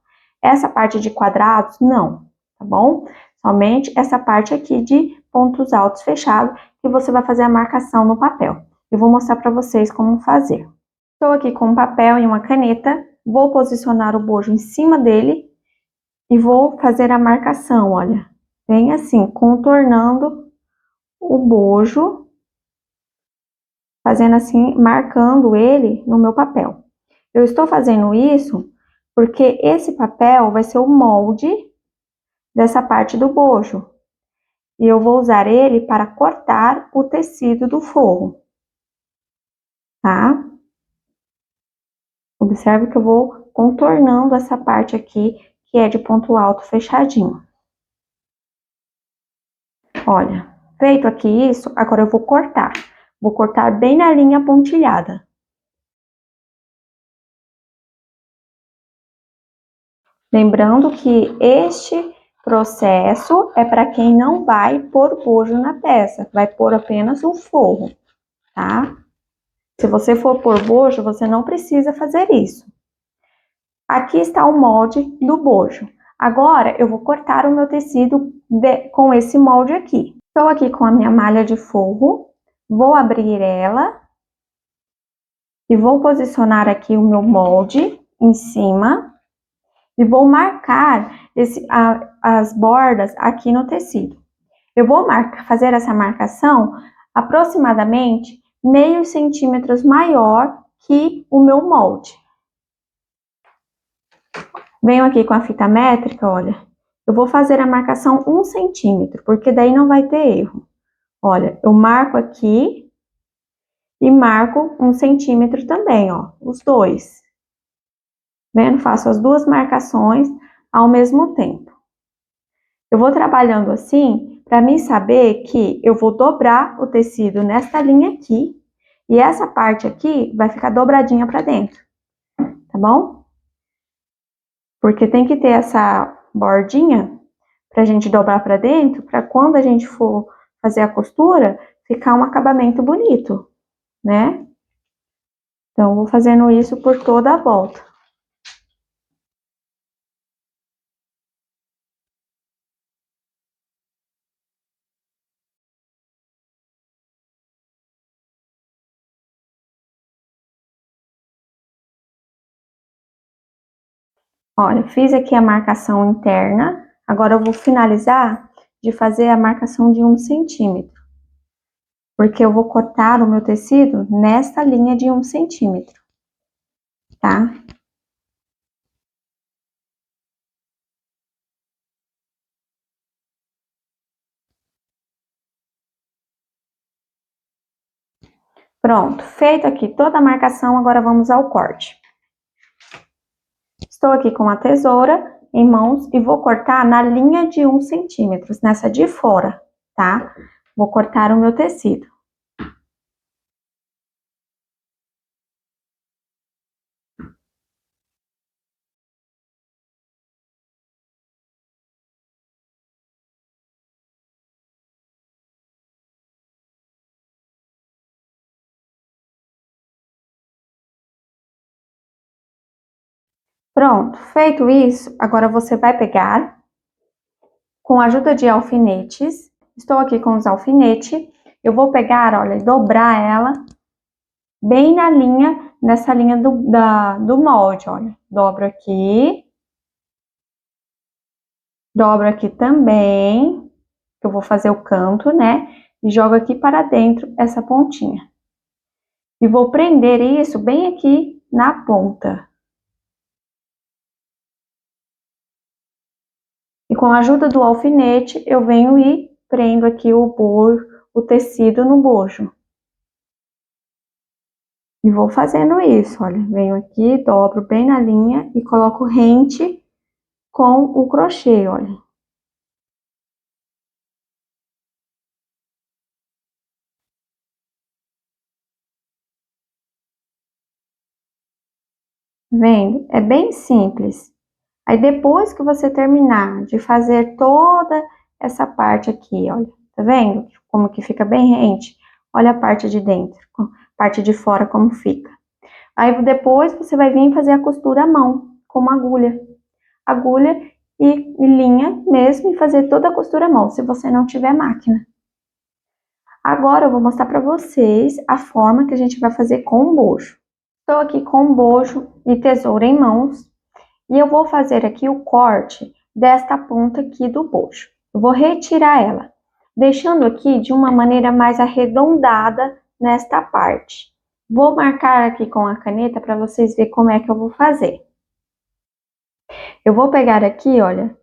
Essa parte de quadrados, não, tá bom? Somente essa parte aqui de pontos altos fechados que você vai fazer a marcação no papel. Eu vou mostrar para vocês como fazer. Estou aqui com um papel e uma caneta, vou posicionar o bojo em cima dele e vou fazer a marcação, olha. Bem assim, contornando o bojo, fazendo assim, marcando ele no meu papel. Eu estou fazendo isso porque esse papel vai ser o molde dessa parte do bojo. E eu vou usar ele para cortar o tecido do forro, tá? Observe que eu vou contornando essa parte aqui, que é de ponto alto fechadinho. Olha, feito aqui isso, agora eu vou cortar. Vou cortar bem na linha pontilhada. Lembrando que este processo é para quem não vai pôr bojo na peça, vai pôr apenas o forro, tá? Se você for pôr bojo, você não precisa fazer isso. Aqui está o molde do bojo. Agora, eu vou cortar o meu tecido com esse molde aqui. Estou aqui com a minha malha de forro, vou abrir ela e vou posicionar aqui o meu molde em cima e vou marcar as bordas aqui no tecido. Eu vou fazer essa marcação aproximadamente meio centímetro maior que o meu molde. Venho aqui com a fita métrica, olha, eu vou fazer a marcação 1 centímetro, porque daí não vai ter erro. Olha, eu marco aqui e marco 1 centímetro também, ó, os dois. Vendo? Faço as duas marcações ao mesmo tempo. Eu vou trabalhando assim para mim saber que eu vou dobrar o tecido nesta linha aqui e essa parte aqui vai ficar dobradinha para dentro, tá bom? Porque tem que ter essa bordinha pra gente dobrar para dentro, para quando a gente for fazer a costura, ficar um acabamento bonito, né? Então, vou fazendo isso por toda a volta. Olha, fiz aqui a marcação interna, agora eu vou finalizar de fazer a marcação de 1 centímetro. Porque eu vou cortar o meu tecido nesta linha de 1 centímetro, tá? Pronto, feito aqui toda a marcação, agora vamos ao corte. Estou aqui com a tesoura em mãos e vou cortar na linha de 1 centímetro, nessa de fora, tá? Vou cortar o meu tecido. Pronto, feito isso, agora você vai pegar, com a ajuda de alfinetes, estou aqui com os alfinetes, eu vou pegar, olha, e dobrar ela bem na linha, nessa linha do molde, olha. Dobro aqui também, que eu vou fazer o canto, né? E jogo aqui para dentro essa pontinha. E vou prender isso bem aqui na ponta. E com a ajuda do alfinete, eu venho e prendo aqui o tecido no bojo. E vou fazendo isso, olha. Venho aqui, dobro bem na linha e coloco rente com o crochê, olha. Vendo? É bem simples. Aí depois que você terminar de fazer toda essa parte aqui, olha, tá vendo? Como que fica bem rente? Olha a parte de dentro, a parte de fora como fica. Aí depois você vai vir fazer a costura à mão, com uma agulha. Agulha e linha mesmo e fazer toda a costura à mão, se você não tiver máquina. Agora eu vou mostrar para vocês a forma que a gente vai fazer com o bojo. Estou aqui com o bojo e tesoura em mãos. E eu vou fazer aqui o corte desta ponta aqui do bojo. Eu vou retirar ela, deixando aqui de uma maneira mais arredondada nesta parte. Vou marcar aqui com a caneta para vocês verem como é que eu vou fazer. Eu vou pegar aqui, olha,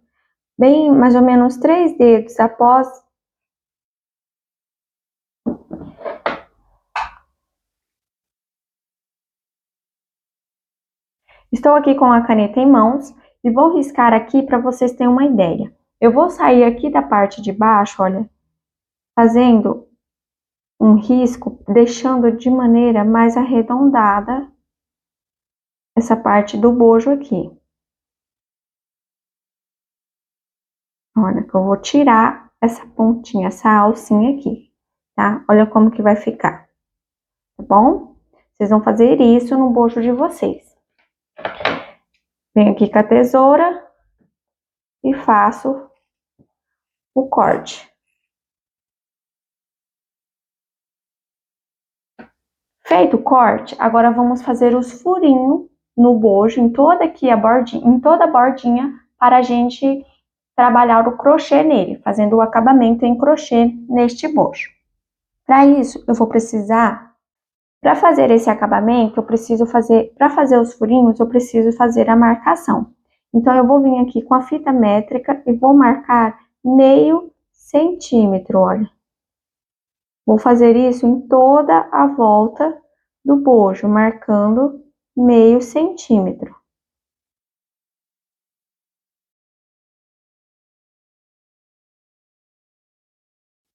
bem mais ou menos 3 dedos após... Estou aqui com a caneta em mãos e vou riscar aqui para vocês terem uma ideia. Eu vou sair aqui da parte de baixo, olha, fazendo um risco, deixando de maneira mais arredondada essa parte do bojo aqui. Olha, que eu vou tirar essa pontinha, essa alcinha aqui, tá? Olha como que vai ficar, tá bom? Vocês vão fazer isso no bojo de vocês. Venho aqui com a tesoura e faço o corte. Feito o corte, agora vamos fazer os furinhos no bojo, em toda aqui a bordinha, em toda a bordinha, para a gente trabalhar o crochê nele, fazendo o acabamento em crochê neste bojo. Para isso, eu vou precisar, para fazer esse acabamento, para fazer os furinhos, eu preciso fazer a marcação. Então, eu vou vir aqui com a fita métrica e vou marcar meio centímetro, olha. Vou fazer isso em toda a volta do bojo, marcando meio centímetro.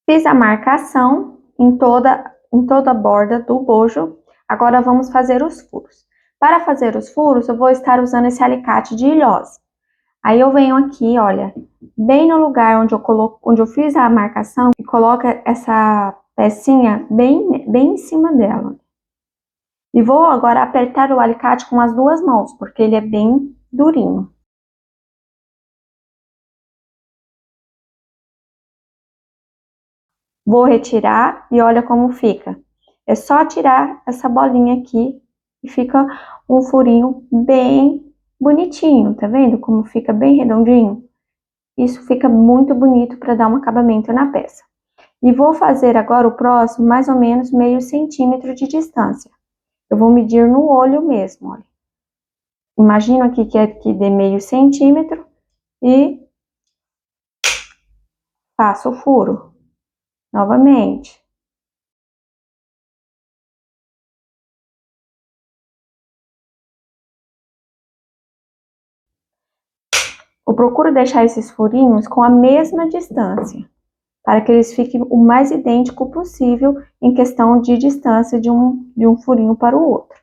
Fiz a marcação em toda a borda do bojo. Agora vamos fazer os furos. Para fazer os furos, eu vou estar usando esse alicate de ilhose. Aí eu venho aqui, olha, bem no lugar onde eu fiz a marcação e coloco essa pecinha bem em cima dela. E vou agora apertar o alicate com as duas mãos, porque ele é bem durinho. Vou retirar e olha como fica. É só tirar essa bolinha aqui e fica um furinho bem bonitinho, tá vendo como fica bem redondinho? Isso fica muito bonito para dar um acabamento na peça. E vou fazer agora o próximo mais ou menos meio centímetro de distância. Eu vou medir no olho mesmo, olha. Imagino aqui que dê meio centímetro e faço o furo novamente. Eu procuro deixar esses furinhos com a mesma distância, para que eles fiquem o mais idêntico possível em questão de distância de um furinho para o outro.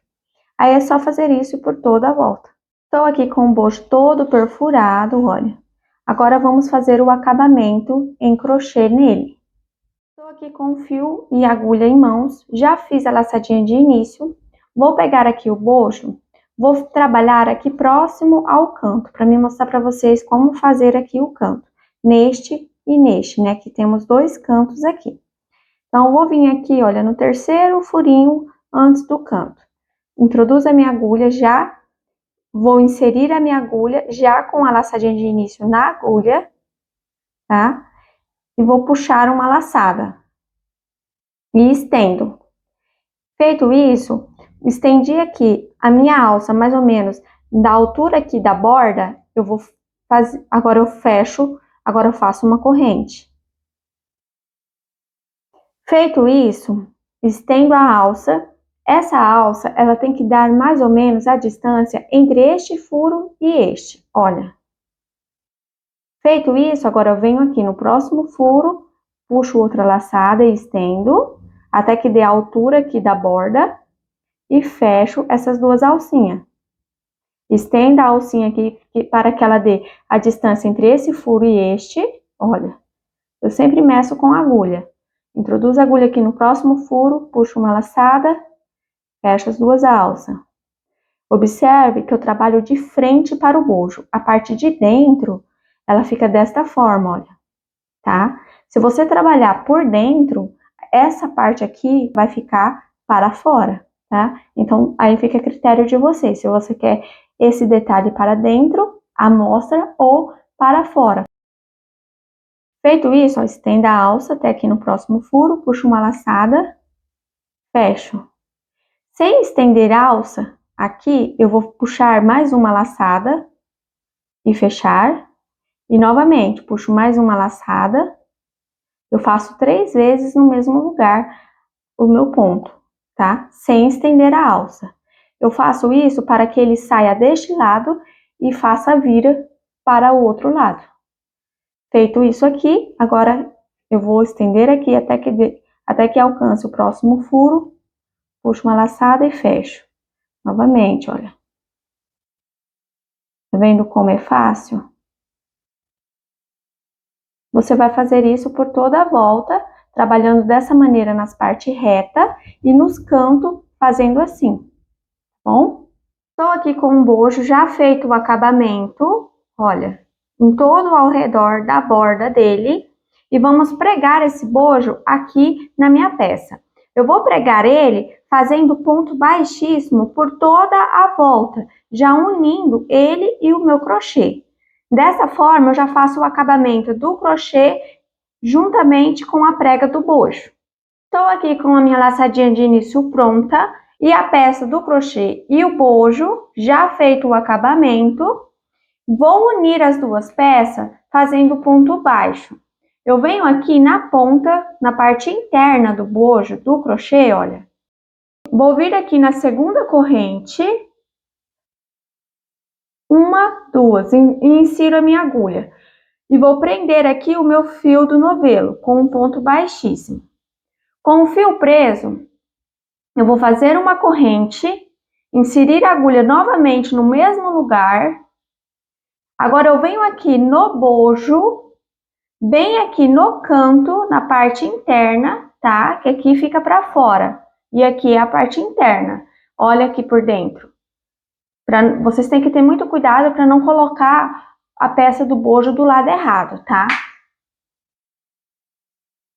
Aí é só fazer isso por toda a volta. Estou aqui com o bojo todo perfurado, olha. Agora vamos fazer o acabamento em crochê nele. Estou aqui com o fio e agulha em mãos, já fiz a laçadinha de início. Vou pegar aqui o bojo, vou trabalhar aqui próximo ao canto, para me mostrar para vocês como fazer aqui o canto. Neste e neste, né, que temos dois cantos aqui. Então, vou vir aqui, olha, no terceiro furinho antes do canto. Introduzo a minha agulha já, vou inserir a minha agulha já com a laçadinha de início na agulha, tá? E vou puxar uma laçada. E estendo. Feito isso, estendi aqui a minha alça mais ou menos da altura aqui da borda, eu vou fazer, agora eu fecho, agora eu faço uma corrente. Feito isso, estendo a alça. Essa alça, ela tem que dar mais ou menos a distância entre este furo e este, olha. Feito isso, agora eu venho aqui no próximo furo, puxo outra laçada e estendo, até que dê a altura aqui da borda e fecho essas duas alcinhas. Estenda a alcinha aqui para que ela dê a distância entre esse furo e este, olha. Eu sempre meço com agulha. Introduzo a agulha aqui no próximo furo, puxo uma laçada, fecho as duas alças. Observe que eu trabalho de frente para o bojo. A parte de dentro, ela fica desta forma, olha, tá? Se você trabalhar por dentro, essa parte aqui vai ficar para fora, tá? Então, aí fica a critério de você, se você quer esse detalhe para dentro, amostra ou para fora. Feito isso, ó, estenda a alça até aqui no próximo furo, puxo uma laçada, fecho. Sem estender a alça, aqui eu vou puxar mais uma laçada e fechar. E novamente, puxo mais uma laçada. Eu faço 3 vezes no mesmo lugar o meu ponto, tá? Sem estender a alça. Eu faço isso para que ele saia deste lado e faça a vira para o outro lado. Feito isso aqui, agora eu vou estender aqui até que alcance o próximo furo, puxo uma laçada e fecho. Novamente, olha. Tá vendo como é fácil? Você vai fazer isso por toda a volta, trabalhando dessa maneira nas partes retas e nos cantos, fazendo assim, tá bom? Estou aqui com um bojo já feito o acabamento, olha, em todo ao redor da borda dele. E vamos pregar esse bojo aqui na minha peça. Eu vou pregar ele fazendo ponto baixíssimo por toda a volta, já unindo ele e o meu crochê. Dessa forma, eu já faço o acabamento do crochê juntamente com a prega do bojo. Estou aqui com a minha laçadinha de início pronta e a peça do crochê e o bojo já feito o acabamento. Vou unir as duas peças fazendo ponto baixo. Eu venho aqui na ponta, na parte interna do bojo, do crochê, olha. Vou vir aqui na segunda corrente, uma, duas, e insiro a minha agulha. E vou prender aqui o meu fio do novelo com um ponto baixíssimo. Com o fio preso, eu vou fazer uma corrente, inserir a agulha novamente no mesmo lugar. Agora eu venho aqui no bojo, bem aqui no canto, na parte interna, tá? Que aqui fica para fora. E aqui é a parte interna. Olha aqui por dentro. Vocês têm que ter muito cuidado para não colocar a peça do bojo do lado errado, tá?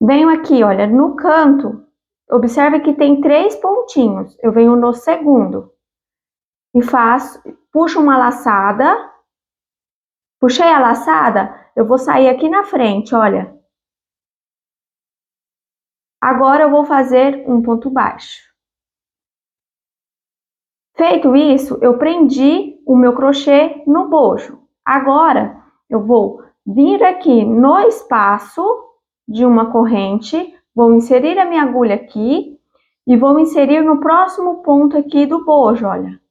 Venho aqui, olha, no canto. Observe que tem 3 pontinhos. Eu venho no segundo. E puxo uma laçada. Puxei a laçada, eu vou sair aqui na frente, olha. Agora eu vou fazer um ponto baixo. Feito isso, eu prendi o meu crochê no bojo. Agora, eu vou vir aqui no espaço de uma corrente, vou inserir a minha agulha aqui e vou inserir no próximo ponto aqui do bojo, olha.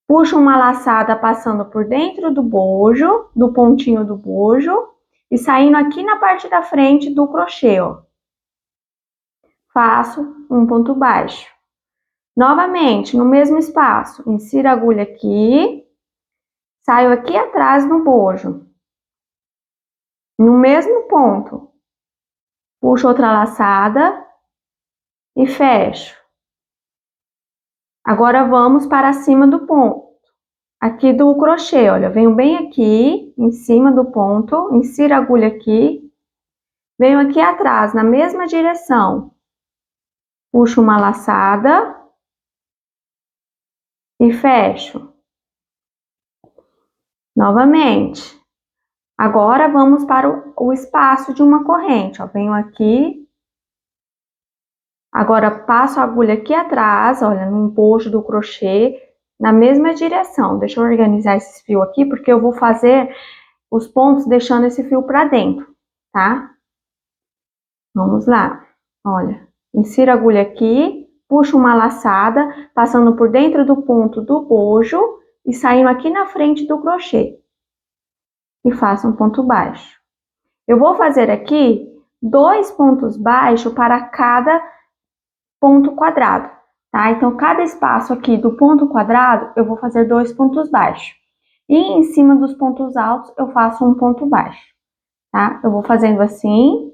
Puxo uma laçada passando por dentro do bojo, do pontinho do bojo e saindo aqui na parte da frente do crochê, ó. Faço um ponto baixo. Novamente, no mesmo espaço, insiro a agulha aqui, saio aqui atrás no bojo. No mesmo ponto, puxo outra laçada e fecho. Agora vamos para cima do ponto. Aqui do crochê, olha, venho bem aqui, em cima do ponto, insiro a agulha aqui, venho aqui atrás, na mesma direção, puxo uma laçada e fecho. Novamente. Agora vamos para o espaço de uma corrente, ó, venho aqui, agora passo a agulha aqui atrás, olha, no bojo do crochê, na mesma direção. Deixa eu organizar esse fio aqui, porque eu vou fazer os pontos deixando esse fio para dentro, tá? Vamos lá. Olha, insiro a agulha aqui, puxo uma laçada, passando por dentro do ponto do bojo e saindo aqui na frente do crochê. E faço um ponto baixo. Eu vou fazer aqui 2 pontos baixos para cada ponto quadrado, tá? Então, cada espaço aqui do ponto quadrado, eu vou fazer 2 pontos baixos. E em cima dos pontos altos, eu faço um ponto baixo, tá? Eu vou fazendo assim,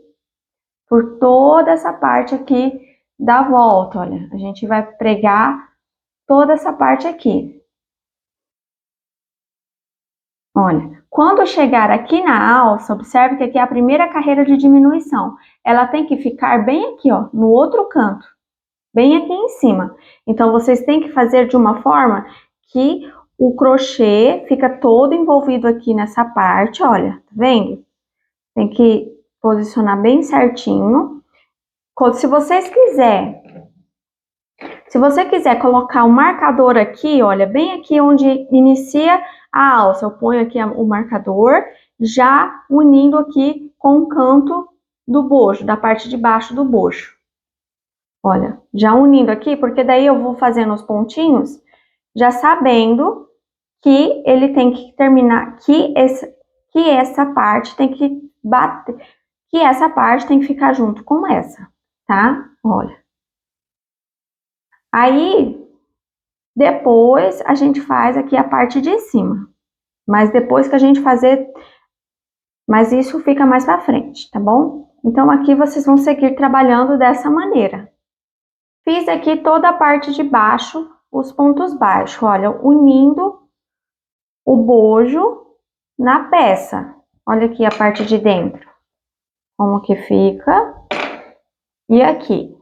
por toda essa parte aqui da volta, olha. A gente vai pregar toda essa parte aqui. Olha, quando chegar aqui na alça, observe que aqui é a primeira carreira de diminuição. Ela tem que ficar bem aqui, ó, no outro canto. Bem aqui em cima. Então, vocês têm que fazer de uma forma que o crochê fica todo envolvido aqui nessa parte, olha, tá vendo? Tem que posicionar bem certinho. Se você quiser colocar um marcador aqui, olha, bem aqui onde inicia a alça, eu ponho aqui o marcador, já unindo aqui com o canto do bojo, da parte de baixo do bojo. Olha, já unindo aqui, porque daí eu vou fazendo os pontinhos, já sabendo que ele tem que terminar, que essa parte tem que bater, que essa parte tem que ficar junto com essa, tá? Olha. Aí, depois a gente faz aqui a parte de cima. Mas depois que a gente fazer, mas isso fica mais pra frente, tá bom? Então, aqui vocês vão seguir trabalhando dessa maneira. Fiz aqui toda a parte de baixo, os pontos baixos, olha, unindo o bojo na peça. Olha aqui a parte de dentro, como que fica. E aqui.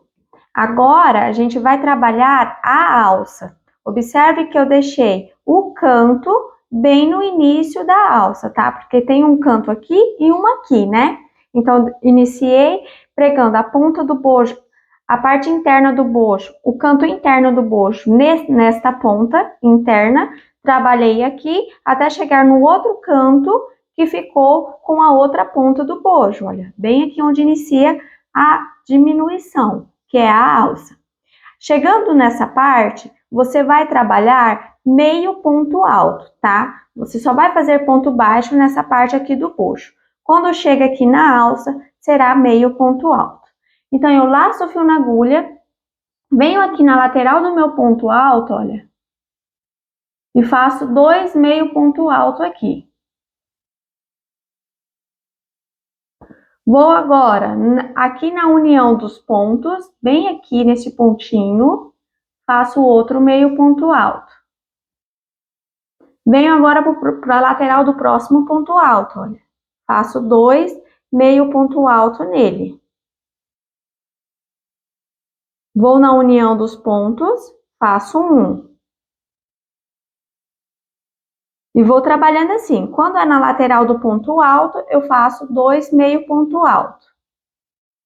Agora, a gente vai trabalhar a alça. Observe que eu deixei o canto bem no início da alça, tá? Porque tem um canto aqui e um aqui, né? Então, iniciei pregando a ponta do bojo, a parte interna do bojo, o canto interno do bojo nesta ponta interna, trabalhei aqui até chegar no outro canto que ficou com a outra ponta do bojo, olha, bem aqui onde inicia a diminuição, que é a alça. Chegando nessa parte, você vai trabalhar meio ponto alto, tá? Você só vai fazer ponto baixo nessa parte aqui do bojo. Quando chega aqui na alça, será meio ponto alto. Então, eu laço o fio na agulha, venho aqui na lateral do meu ponto alto, olha, e faço 2 meio ponto alto aqui. Vou agora aqui na união dos pontos, bem aqui nesse pontinho, faço outro meio ponto alto. Venho agora para a lateral do próximo ponto alto, olha. Faço 2 meio ponto alto nele. Vou na união dos pontos, faço 1. E vou trabalhando assim. Quando é na lateral do ponto alto, eu faço 2 meio ponto alto.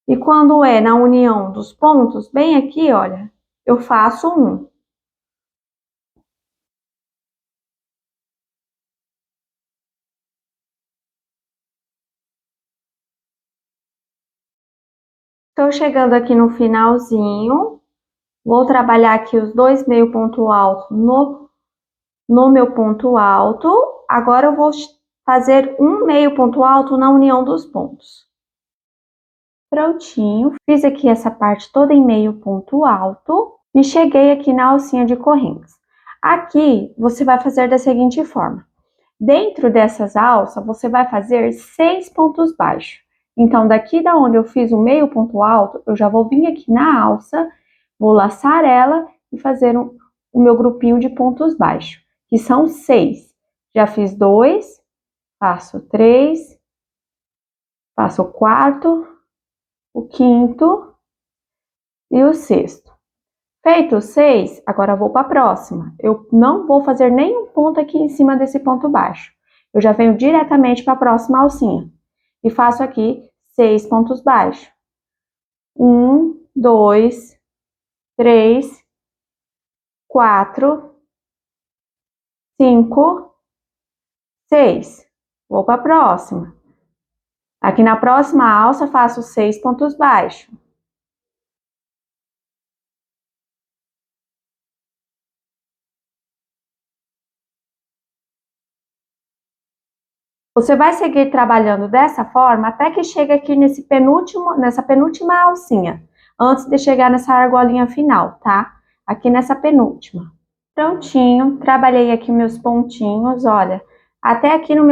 E quando é na união dos pontos, bem aqui, olha, eu faço 1. Estou chegando aqui no finalzinho, vou trabalhar aqui os 2 meio ponto alto no meu ponto alto. Agora eu vou fazer um meio ponto alto na união dos pontos. Prontinho, fiz aqui essa parte toda em meio ponto alto e cheguei aqui na alcinha de correntes. Aqui você vai fazer da seguinte forma: dentro dessas alças você vai fazer 6 pontos baixos. Então, daqui da onde eu fiz o meio ponto alto, eu já vou vir aqui na alça, vou laçar ela e fazer o meu grupinho de pontos baixos, que são 6. Já fiz 2, faço 3, faço o 4, o 5º e o 6º. Feito os 6, agora eu vou para a próxima. Eu não vou fazer nenhum ponto aqui em cima desse ponto baixo. Eu já venho diretamente para a próxima alcinha. E faço aqui 6 pontos baixos. 1, 2, 3, 4, 5, 6. Vou para a próxima. Aqui na próxima alça, faço 6 pontos baixos. Você vai seguir trabalhando dessa forma até que chegue aqui nessa penúltima alcinha, antes de chegar nessa argolinha final, tá? Aqui nessa penúltima. Prontinho, trabalhei aqui meus pontinhos, olha, até aqui no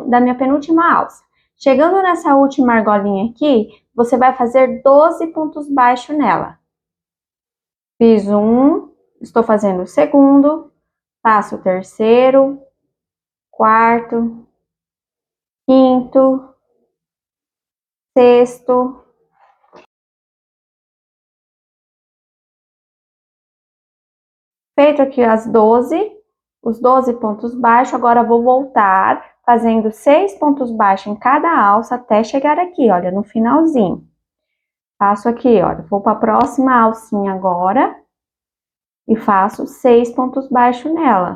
da minha penúltima alça. Chegando nessa última argolinha aqui, você vai fazer 12 pontos baixos nela. Fiz um, estou fazendo o segundo, faço o terceiro, quarto, 5º, 6º, feito aqui os 12 pontos baixos, agora vou voltar fazendo 6 pontos baixos em cada alça até chegar aqui, olha, no finalzinho. Faço aqui, olha, vou para a próxima alcinha agora e faço 6 pontos baixos nela.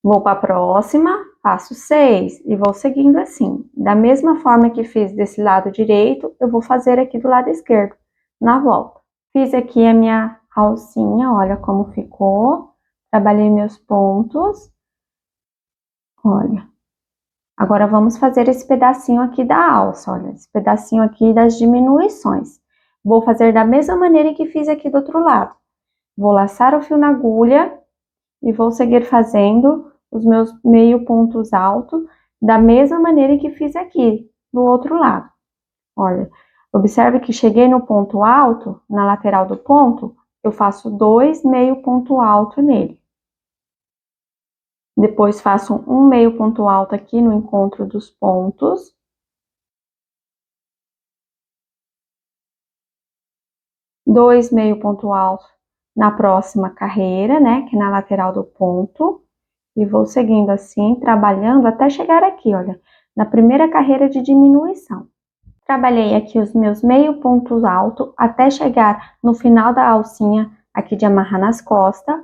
Vou para a próxima, faço 6 e vou seguindo assim. Da mesma forma que fiz desse lado direito, eu vou fazer aqui do lado esquerdo, na volta. Fiz aqui a minha alcinha, olha como ficou. Trabalhei meus pontos. Olha. Agora vamos fazer esse pedacinho aqui da alça, olha. Esse pedacinho aqui das diminuições. Vou fazer da mesma maneira que fiz aqui do outro lado. Vou laçar o fio na agulha e vou seguir fazendo os meus meio pontos altos da mesma maneira que fiz aqui do outro lado. Olha, observe que cheguei no ponto alto, na lateral do ponto, eu faço 2 meio ponto alto nele. Depois faço um meio ponto alto aqui no encontro dos pontos. Dois meio ponto alto na próxima carreira, né, que é na lateral do ponto. E vou seguindo assim, trabalhando até chegar aqui, olha, na primeira carreira de diminuição. Trabalhei aqui os meus meio pontos altos até chegar no final da alcinha aqui de amarrar nas costas.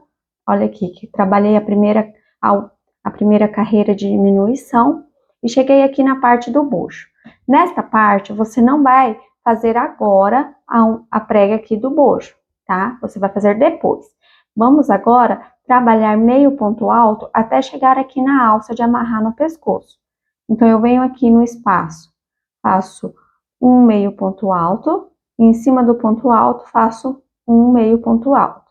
Olha aqui, que trabalhei a primeira carreira de diminuição e cheguei aqui na parte do bojo. Nesta parte, você não vai fazer agora a prega aqui do bojo, tá? Você vai fazer depois. Vamos agora trabalhar meio ponto alto até chegar aqui na alça de amarrar no pescoço. Então, eu venho aqui no espaço, faço um meio ponto alto, e em cima do ponto alto faço um meio ponto alto.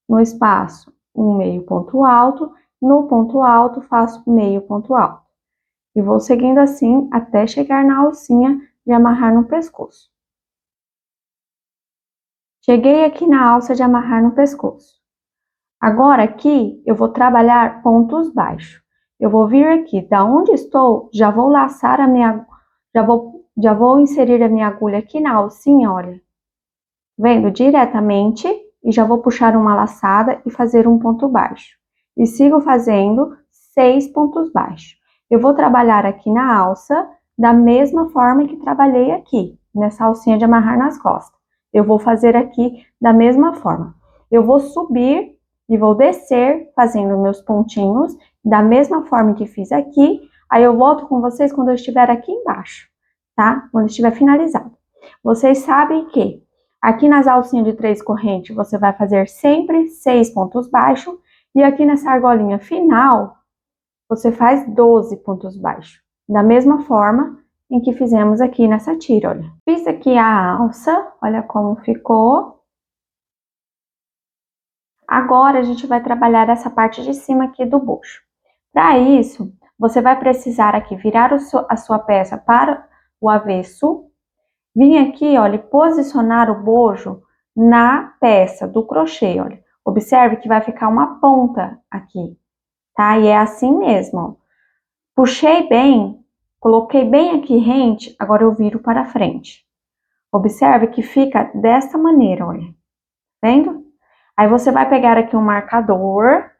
No espaço, um meio ponto alto, no ponto alto faço meio ponto alto. E vou seguindo assim até chegar na alcinha de amarrar no pescoço. Cheguei aqui na alça de amarrar no pescoço. Agora aqui eu vou trabalhar pontos baixos. Eu vou vir aqui, da onde estou, já vou laçar a minha, já vou inserir a minha agulha aqui na alcinha, olha. Vendo diretamente e já vou puxar uma laçada e fazer um ponto baixo. E sigo fazendo 6 pontos baixos. Eu vou trabalhar aqui na alça da mesma forma que trabalhei aqui, nessa alcinha de amarrar nas costas. Eu vou fazer aqui da mesma forma. Eu vou subir e vou descer fazendo meus pontinhos da mesma forma que fiz aqui. Aí eu volto com vocês quando eu estiver aqui embaixo, tá? Quando estiver finalizado. Vocês sabem que aqui nas alcinhas de 3 correntes, você vai fazer sempre 6 pontos baixos. E aqui nessa argolinha final, você faz 12 pontos baixos. Da mesma forma em que fizemos aqui nessa tira, olha. Fiz aqui a alça, olha como ficou. Agora, a gente vai trabalhar essa parte de cima aqui do bojo. Para isso, você vai precisar aqui virar a sua peça para o avesso. Vim aqui, olha, posicionar o bojo na peça do crochê, olha. Observe que vai ficar uma ponta aqui, tá? E é assim mesmo, ó. Puxei bem, coloquei bem aqui rente, agora eu viro para frente. Observe que fica dessa maneira, olha. Vendo? Aí você vai pegar aqui um marcador.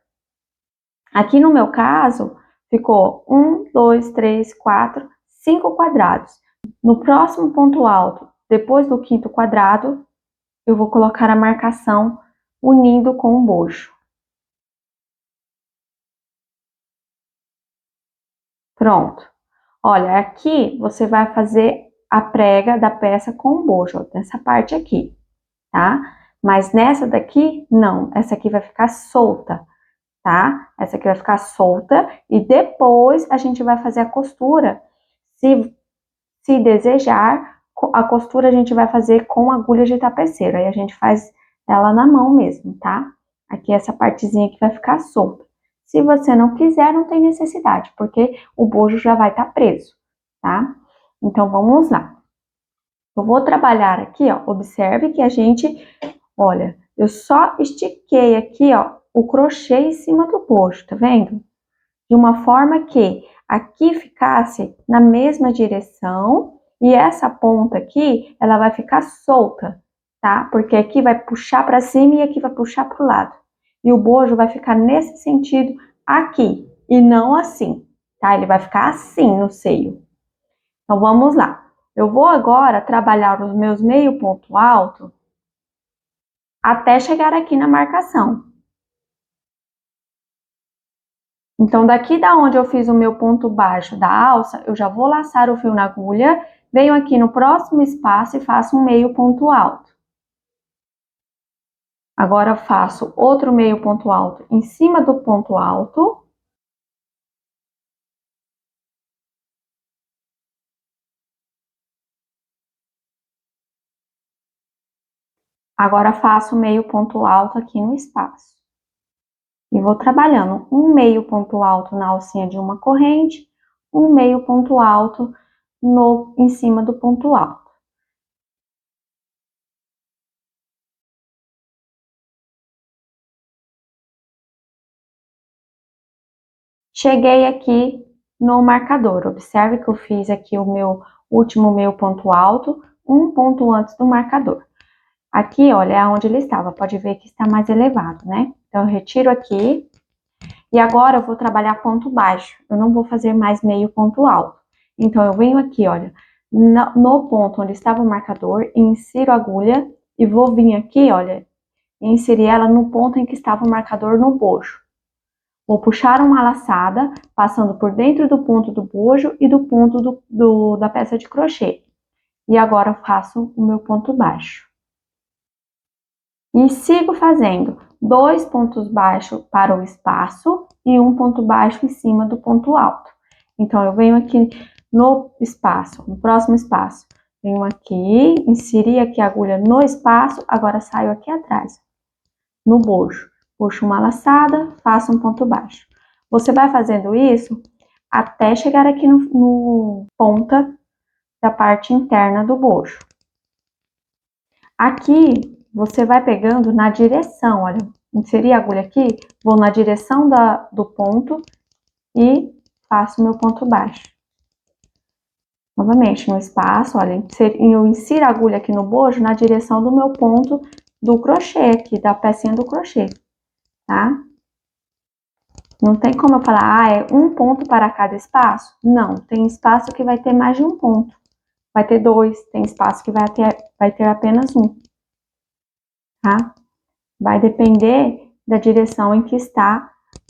Aqui no meu caso, ficou 1, 2, 3, 4, 5 quadrados. No próximo ponto alto, depois do quinto quadrado, eu vou colocar a marcação unindo com o bojo. Pronto. Olha, aqui você vai fazer a prega da peça com o bojo, ó, nessa parte aqui, tá? Mas nessa daqui, não. Essa aqui vai ficar solta, tá? Essa aqui vai ficar solta e depois a gente vai fazer a costura. Se desejar, a costura a gente vai fazer com agulha de tapeceiro. Aí a gente faz ela na mão mesmo, tá? Aqui essa partezinha aqui vai ficar solta. Se você não quiser, não tem necessidade, porque o bojo já vai estar preso, tá? Então, vamos lá. Eu vou trabalhar aqui, ó. Observe que a gente, olha, eu só estiquei aqui, ó, o crochê em cima do bojo, tá vendo? De uma forma que aqui ficasse na mesma direção e essa ponta aqui, ela vai ficar solta, tá? Porque aqui vai puxar para cima e aqui vai puxar para o lado. E o bojo vai ficar nesse sentido aqui e não assim, tá? Ele vai ficar assim no seio. Então, vamos lá. Eu vou agora trabalhar os meus meio ponto alto até chegar aqui na marcação. Então, daqui da onde eu fiz o meu ponto baixo da alça, eu já vou laçar o fio na agulha, venho aqui no próximo espaço e faço um meio ponto alto. Agora, faço outro meio ponto alto em cima do ponto alto. Agora, faço meio ponto alto aqui no espaço. E vou trabalhando um meio ponto alto na alcinha de uma corrente, um meio ponto alto em cima do ponto alto. Cheguei aqui no marcador. Observe que eu fiz aqui o meu último meio ponto alto, um ponto antes do marcador. Aqui, olha, é onde ele estava. Pode ver que está mais elevado, né? Então, eu retiro aqui. E agora, eu vou trabalhar ponto baixo. Eu não vou fazer mais meio ponto alto. Então, eu venho aqui, olha, no ponto onde estava o marcador, insiro a agulha e vou vir aqui, olha, e inserir ela no ponto em que estava o marcador no bojo. Vou puxar uma laçada, passando por dentro do ponto do bojo e do ponto da peça de crochê. E agora eu faço o meu ponto baixo. E sigo fazendo 2 pontos baixos para o espaço e um ponto baixo em cima do ponto alto. Então, eu venho aqui no espaço, no próximo espaço. Venho aqui, inseri aqui a agulha no espaço, agora saio aqui atrás, no bojo. Puxo uma laçada, faço um ponto baixo. Você vai fazendo isso até chegar aqui no ponta da parte interna do bojo. Aqui, você vai pegando na direção, olha, inseri a agulha aqui, vou na direção do ponto e faço meu ponto baixo. Novamente, no espaço, olha, eu insiro a agulha aqui no bojo na direção do meu ponto do crochê aqui, da pecinha do crochê, tá? Não tem como eu falar, é um ponto para cada espaço? Não, tem espaço que vai ter mais de um ponto. Vai ter 2, tem espaço que vai ter apenas um, tá? Vai depender da direção em que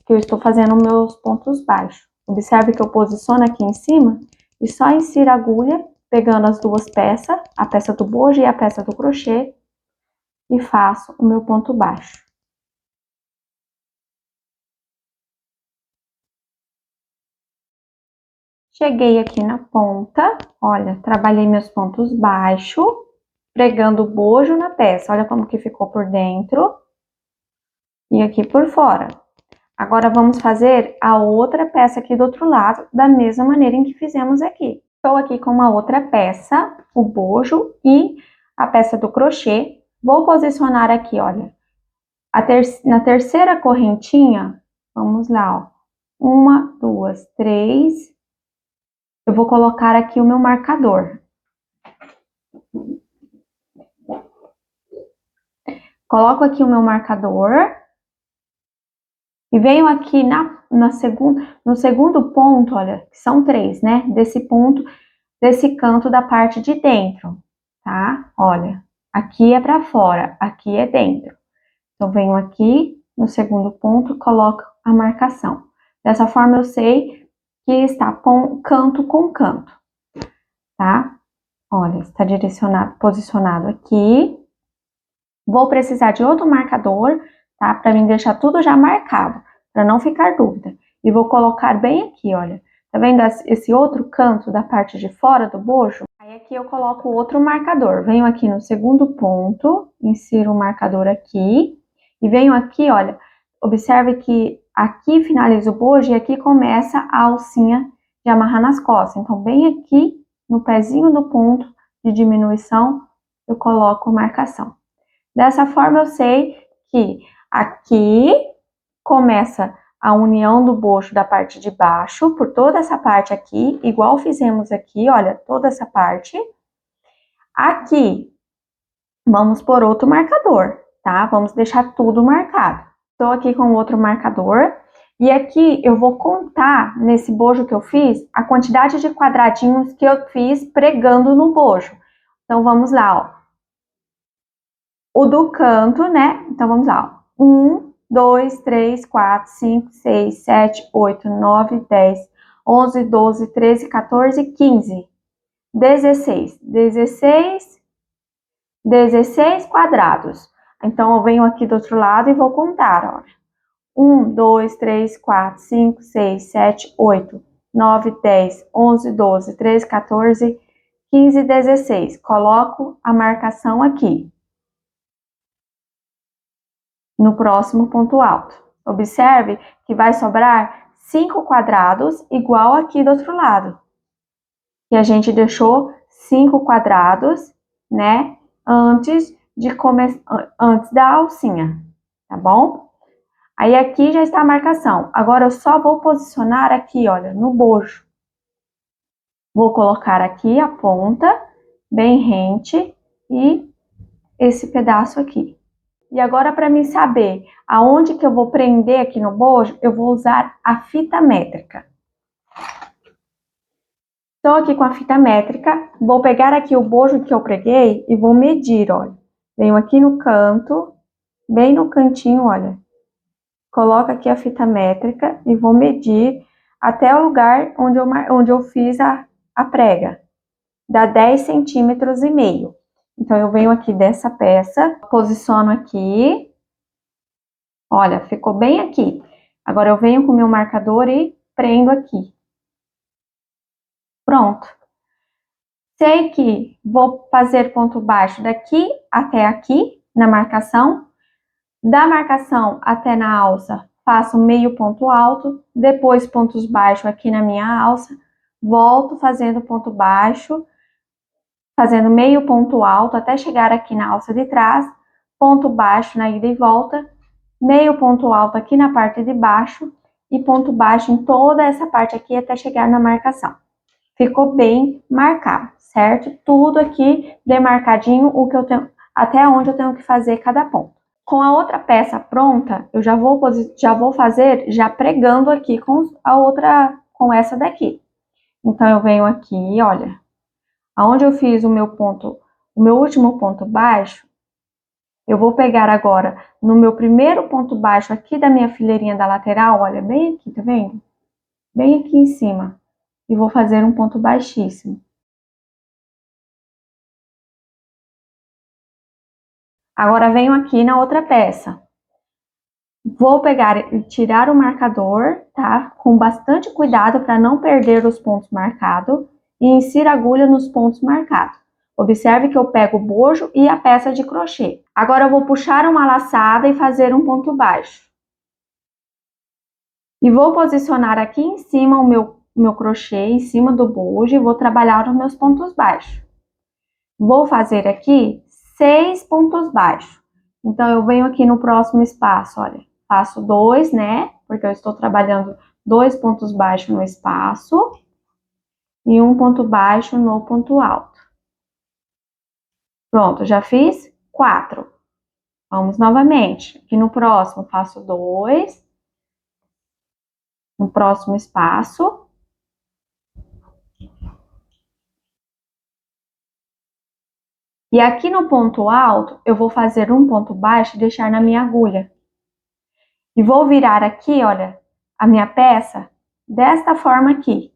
eu estou fazendo meus pontos baixos. Observe que eu posiciono aqui em cima e só insiro a agulha, pegando as duas peças, a peça do bojo e a peça do crochê, e faço o meu ponto baixo. Cheguei aqui na ponta, olha, trabalhei meus pontos baixos, pregando o bojo na peça. Olha como que ficou por dentro e aqui por fora. Agora, vamos fazer a outra peça aqui do outro lado, da mesma maneira em que fizemos aqui. Estou aqui com uma outra peça, o bojo e a peça do crochê. Vou posicionar aqui, olha, na terceira correntinha, vamos lá, ó. 1, 2, 3. Eu vou colocar aqui o meu marcador. Coloco aqui o meu marcador e venho aqui no segundo ponto, olha, são 3, né? Desse canto da parte de dentro, tá? Olha, aqui é para fora, aqui é dentro. Então, venho aqui no segundo ponto, coloco a marcação. Dessa forma, eu sei que está canto com canto, tá? Olha, está posicionado aqui. Vou precisar de outro marcador, tá? Para mim deixar tudo já marcado, para não ficar dúvida. E vou colocar bem aqui, olha. Tá vendo esse outro canto da parte de fora do bojo? Aí aqui eu coloco outro marcador. Venho aqui no segundo ponto, insiro o marcador aqui. E venho aqui, olha, observe que aqui finaliza o bojo e aqui começa a alcinha de amarrar nas costas. Então, bem aqui no pezinho do ponto de diminuição, eu coloco a marcação. Dessa forma, eu sei que aqui começa a união do bojo da parte de baixo, por toda essa parte aqui, igual fizemos aqui, olha, toda essa parte. Aqui, vamos por outro marcador, tá? Vamos deixar tudo marcado. Estou aqui com outro marcador. E aqui eu vou contar, nesse bojo que eu fiz, a quantidade de quadradinhos que eu fiz pregando no bojo. Então, vamos lá, ó. O do canto, né? Então, vamos lá, ó. 1, 2, 3, 4, 5, 6, 7, 8, 9, 10, 11, 12, 13, 14, 15, 16. 16 quadrados. Então, eu venho aqui do outro lado e vou contar, ó. 1, 2, 3, 4, 5, 6, 7, 8, 9, 10, 11, 12, 13, 14, 15, 16. Coloco a marcação aqui, no próximo ponto alto. Observe que vai sobrar 5 quadrados, igual aqui do outro lado. E a gente deixou 5 quadrados, né, antes da alcinha, tá bom? Aí aqui já está a marcação. Agora eu só vou posicionar aqui, olha, no bojo. Vou colocar aqui a ponta, bem rente, e esse pedaço aqui. E agora, para mim saber aonde que eu vou prender aqui no bojo, eu vou usar a fita métrica. Estou aqui com a fita métrica, vou pegar aqui o bojo que eu preguei e vou medir, olha. Venho aqui no canto, bem no cantinho, olha. Coloco aqui a fita métrica e vou medir até o lugar onde eu fiz a prega. Dá 10 centímetros e meio. Então, eu venho aqui dessa peça, posiciono aqui. Olha, ficou bem aqui. Agora, eu venho com o meu marcador e prendo aqui. Pronto. Sei que vou fazer ponto baixo daqui até aqui, na marcação. Da marcação até na alça, faço meio ponto alto. Depois, pontos baixos aqui na minha alça. Volto fazendo ponto baixo, fazendo meio ponto alto até chegar aqui na alça de trás. Ponto baixo na ida e volta. Meio ponto alto aqui na parte de baixo. E ponto baixo em toda essa parte aqui até chegar na marcação. Ficou bem marcado, certo? Tudo aqui demarcadinho, o que eu tenho, até onde eu tenho que fazer cada ponto. Com a outra peça pronta, eu já vou fazer já pregando aqui com essa daqui. Então, eu venho aqui, olha, aonde eu fiz o meu último ponto baixo, eu vou pegar agora no meu primeiro ponto baixo aqui da minha fileirinha da lateral, olha, bem aqui, tá vendo? Bem aqui em cima. E vou fazer um ponto baixíssimo. Agora, venho aqui na outra peça. Vou pegar e tirar o marcador, tá? Com bastante cuidado para não perder os pontos marcados. E insiro a agulha nos pontos marcados. Observe que eu pego o bojo e a peça de crochê. Agora, eu vou puxar uma laçada e fazer um ponto baixo. E vou posicionar aqui em cima o meu crochê, em cima do bojo, e vou trabalhar os meus pontos baixos. Vou fazer aqui 6 pontos baixos. Então, eu venho aqui no próximo espaço, olha, faço 2, né? Porque eu estou trabalhando 2 pontos baixos no espaço e um ponto baixo no ponto alto. Pronto, já fiz 4. Vamos novamente. Aqui no próximo, faço 2. No próximo espaço. E aqui no ponto alto, eu vou fazer um ponto baixo e deixar na minha agulha. E vou virar aqui, olha, a minha peça desta forma aqui.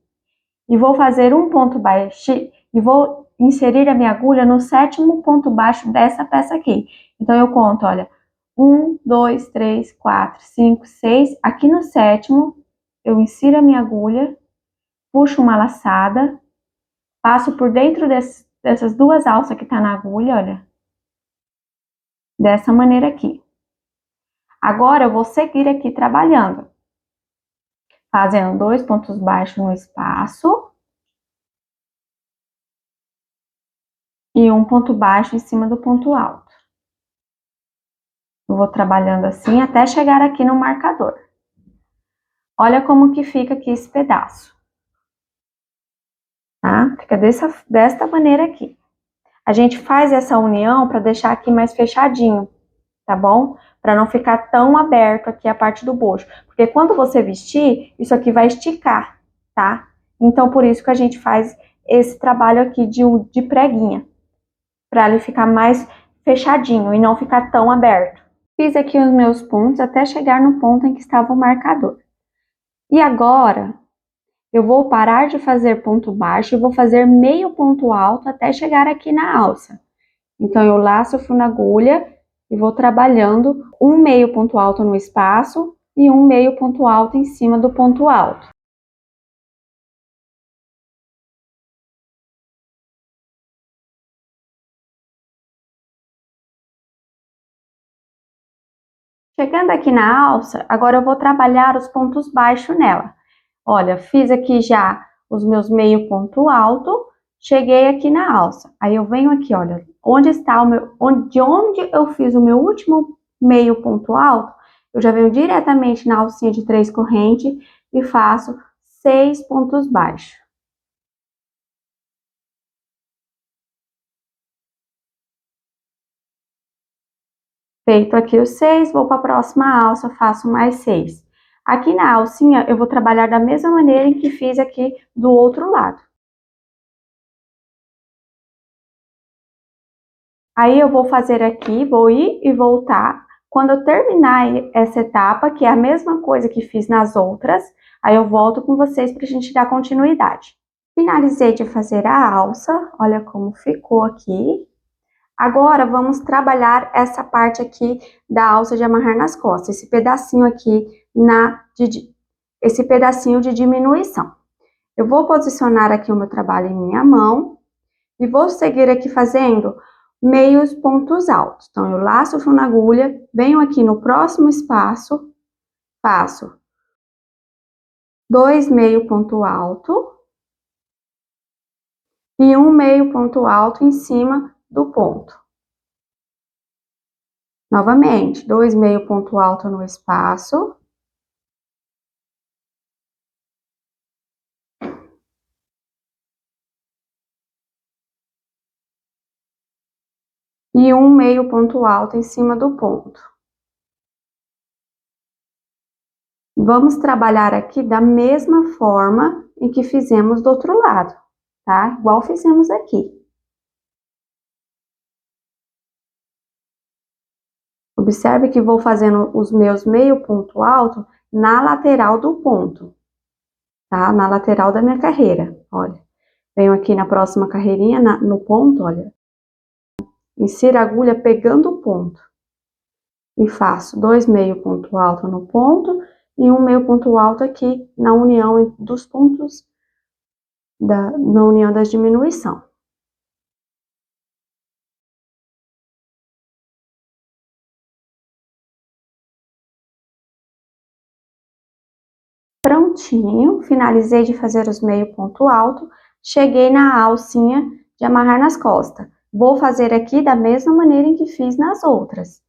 E vou fazer um ponto baixo e vou inserir a minha agulha no 7º ponto baixo dessa peça aqui. Então, eu conto, olha, 1, 2, 3, 4, 5, 6. Aqui no 7º, eu insiro a minha agulha, puxo uma laçada, passo por dentro dessas 2 alças que tá na agulha, olha. Dessa maneira aqui. Agora, eu vou seguir aqui trabalhando. Fazendo 2 pontos baixos no espaço. E um ponto baixo em cima do ponto alto. Eu vou trabalhando assim até chegar aqui no marcador. Olha como que fica aqui esse pedaço. Tá? Fica desta maneira aqui. A gente faz essa união para deixar aqui mais fechadinho, tá bom? Para não ficar tão aberto aqui a parte do bojo. Porque quando você vestir, isso aqui vai esticar, tá? Então, por isso que a gente faz esse trabalho aqui de preguinha. Para ele ficar mais fechadinho e não ficar tão aberto. Fiz aqui os meus pontos até chegar no ponto em que estava o marcador. E agora, eu vou parar de fazer ponto baixo e vou fazer meio ponto alto até chegar aqui na alça. Então, eu laço o fio na agulha e vou trabalhando um meio ponto alto no espaço e um meio ponto alto em cima do ponto alto. Chegando aqui na alça, agora eu vou trabalhar os pontos baixos nela. Olha, fiz aqui já os meus meio ponto alto, cheguei aqui na alça. Aí eu venho aqui, olha, onde está de onde eu fiz o meu último meio ponto alto, eu já venho diretamente na alcinha de 3 correntes e faço 6 pontos baixos. Feito aqui os 6, vou para a próxima alça, faço mais 6. Aqui na alcinha, eu vou trabalhar da mesma maneira em que fiz aqui do outro lado. Aí eu vou fazer aqui, vou ir e voltar. Quando eu terminar essa etapa, que é a mesma coisa que fiz nas outras, aí eu volto com vocês para a gente dar continuidade. Finalizei de fazer a alça, olha como ficou aqui. Agora, vamos trabalhar essa parte aqui da alça de amarrar nas costas, esse pedacinho aqui, esse pedacinho de diminuição. Eu vou posicionar aqui o meu trabalho em minha mão e vou seguir aqui fazendo meios pontos altos. Então, eu laço o fio na agulha, venho aqui no próximo espaço, faço 2 meio ponto alto e 1 meio ponto alto em cima do ponto. Novamente, 2 meio ponto alto no espaço. E 1 meio ponto alto em cima do ponto. Vamos trabalhar aqui da mesma forma em que fizemos do outro lado, tá? Igual fizemos aqui. Observe que vou fazendo os meus meio ponto alto na lateral do ponto, tá? Na lateral da minha carreira, olha. Venho aqui na próxima carreirinha, no ponto, olha. Insiro a agulha pegando o ponto. E faço 2 meio ponto alto no ponto e 1 meio ponto alto aqui na união dos pontos, na união das diminuição. Prontinho, finalizei de fazer os meio ponto alto, cheguei na alcinha de amarrar nas costas. Vou fazer aqui da mesma maneira em que fiz nas outras.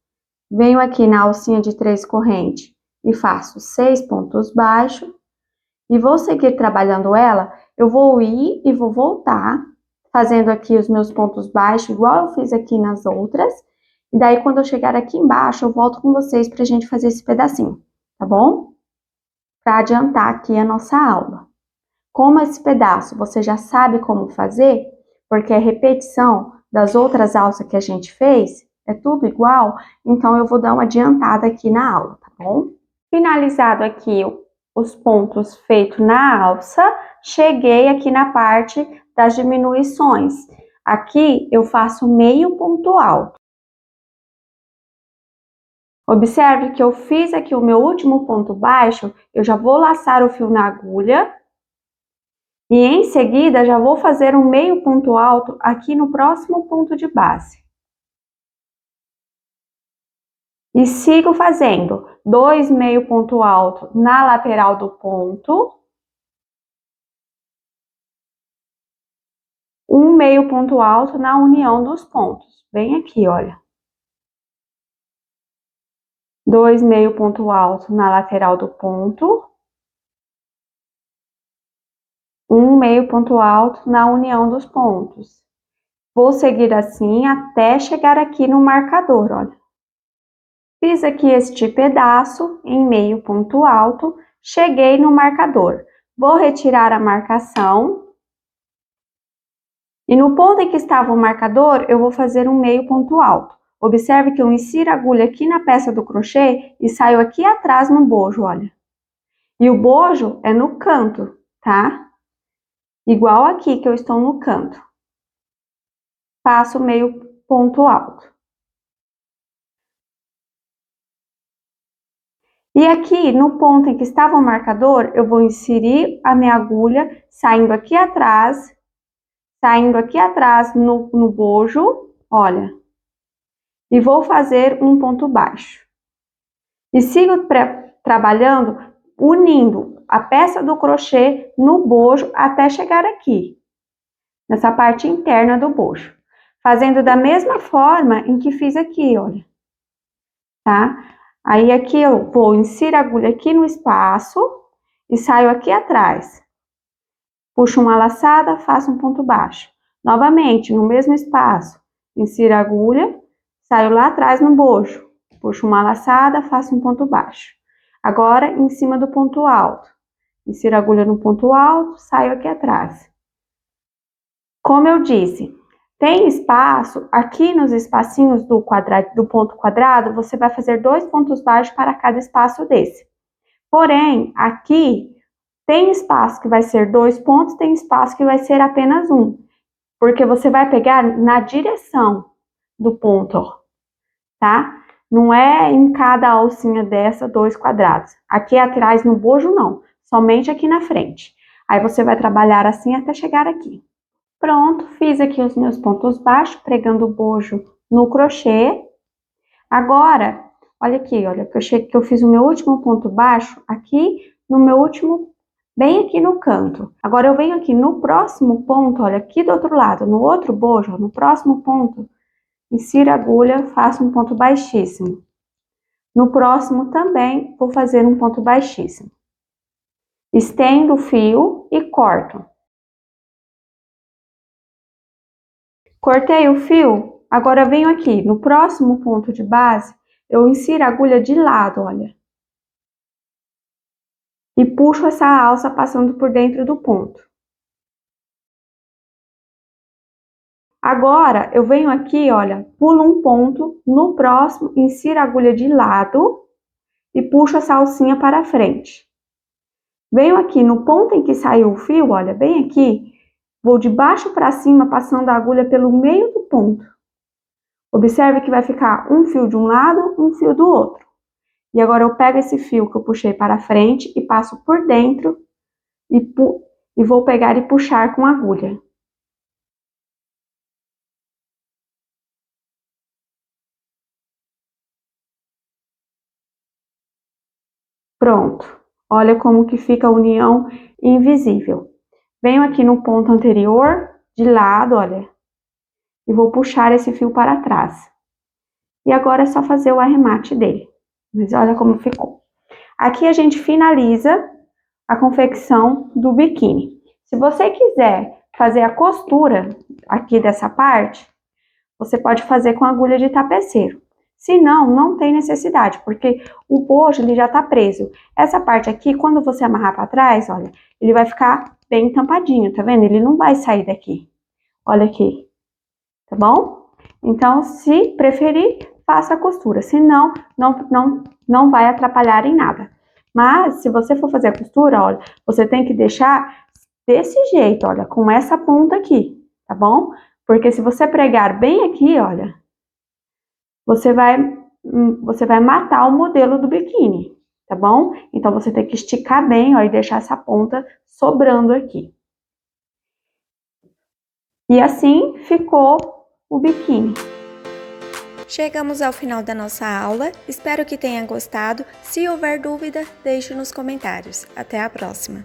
Venho aqui na alcinha de 3 correntes e faço 6 pontos baixos. E vou seguir trabalhando ela, eu vou ir e vou voltar, fazendo aqui os meus pontos baixos, igual eu fiz aqui nas outras. E daí, quando eu chegar aqui embaixo, eu volto com vocês pra gente fazer esse pedacinho, tá bom? Para adiantar aqui a nossa aula. Como esse pedaço você já sabe como fazer, porque é repetição das outras alças que a gente fez, é tudo igual, então eu vou dar uma adiantada aqui na aula, tá bom? Finalizado aqui os pontos feitos na alça, cheguei aqui na parte das diminuições. Aqui eu faço meio ponto alto. Observe que eu fiz aqui o meu último ponto baixo, eu já vou laçar o fio na agulha e em seguida já vou fazer um meio ponto alto aqui no próximo ponto de base. E sigo fazendo 2 meio ponto alto na lateral do ponto, 1 meio ponto alto na união dos pontos, bem aqui, olha. 2 meio ponto alto na lateral do ponto, 1 meio ponto alto na união dos pontos. Vou seguir assim até chegar aqui no marcador, olha. Fiz aqui este pedaço em meio ponto alto, cheguei no marcador. Vou retirar a marcação. E no ponto em que estava o marcador, eu vou fazer um meio ponto alto. Observe que eu insiro a agulha aqui na peça do crochê e saio aqui atrás no bojo, olha. E o bojo é no canto, tá? Igual aqui que eu estou no canto. Faço meio ponto alto. E aqui, no ponto em que estava o marcador, eu vou inserir a minha agulha, saindo aqui atrás no bojo, olha. E vou fazer um ponto baixo. E sigo trabalhando, unindo a peça do crochê no bojo até chegar aqui, nessa parte interna do bojo. Fazendo da mesma forma em que fiz aqui, olha. Tá? Aí aqui eu vou insiro a agulha aqui no espaço e saio aqui atrás. Puxo uma laçada, faço um ponto baixo. Novamente, no mesmo espaço, insiro a agulha, saio lá atrás no bojo. Puxo uma laçada, faço um ponto baixo. Agora, em cima do ponto alto. Insiro a agulha no ponto alto, saio aqui atrás. Como eu disse, tem espaço, aqui nos espacinhos do ponto quadrado, você vai fazer 2 pontos baixos para cada espaço desse. Porém, aqui tem espaço que vai ser 2 pontos, tem espaço que vai ser apenas 1. Porque você vai pegar na direção do ponto, ó, tá? Não é em cada alcinha dessa 2 quadrados. Aqui atrás no bojo não, somente aqui na frente. Aí você vai trabalhar assim até chegar aqui. Pronto, fiz aqui os meus pontos baixos, pregando o bojo no crochê. Agora, olha aqui, olha, que eu fiz o meu último ponto baixo aqui no meu último, bem aqui no canto. Agora eu venho aqui no próximo ponto, olha, aqui do outro lado, no outro bojo, no próximo ponto, insiro a agulha, faço um ponto baixíssimo. No próximo também vou fazer um ponto baixíssimo. Estendo o fio e corto. Cortei o fio, agora eu venho aqui no próximo ponto de base, eu insiro a agulha de lado, olha. E puxo essa alça passando por dentro do ponto. Agora, eu venho aqui, olha, pulo um ponto, no próximo, insiro a agulha de lado e puxo essa alcinha para frente. Venho aqui no ponto em que saiu o fio, olha, bem aqui, vou de baixo para cima, passando a agulha pelo meio do ponto. Observe que vai ficar um fio de um lado, um fio do outro. E agora eu pego esse fio que eu puxei para frente e passo por dentro e vou pegar e puxar com a agulha. Pronto. Olha como que fica a união invisível. Venho aqui no ponto anterior, de lado, olha, e vou puxar esse fio para trás. E agora é só fazer o arremate dele. Mas olha como ficou. Aqui a gente finaliza a confecção do biquíni. Se você quiser fazer a costura aqui dessa parte, você pode fazer com agulha de tapeceiro. Se não, não tem necessidade, porque o bojo ele já tá preso. Essa parte aqui, quando você amarrar para trás, olha, ele vai ficar bem tampadinho, tá vendo? Ele não vai sair daqui. Olha aqui, tá bom? Então, se preferir, faça a costura. Se não, não vai atrapalhar em nada. Mas, se você for fazer a costura, olha, você tem que deixar desse jeito, olha, com essa ponta aqui, tá bom? Porque se você pregar bem aqui, olha, você vai matar o modelo do biquíni, tá bom? Então, você tem que esticar bem, ó, e deixar essa ponta sobrando aqui. E assim ficou o biquíni. Chegamos ao final da nossa aula, espero que tenha gostado. Se houver dúvida, deixe nos comentários. Até a próxima!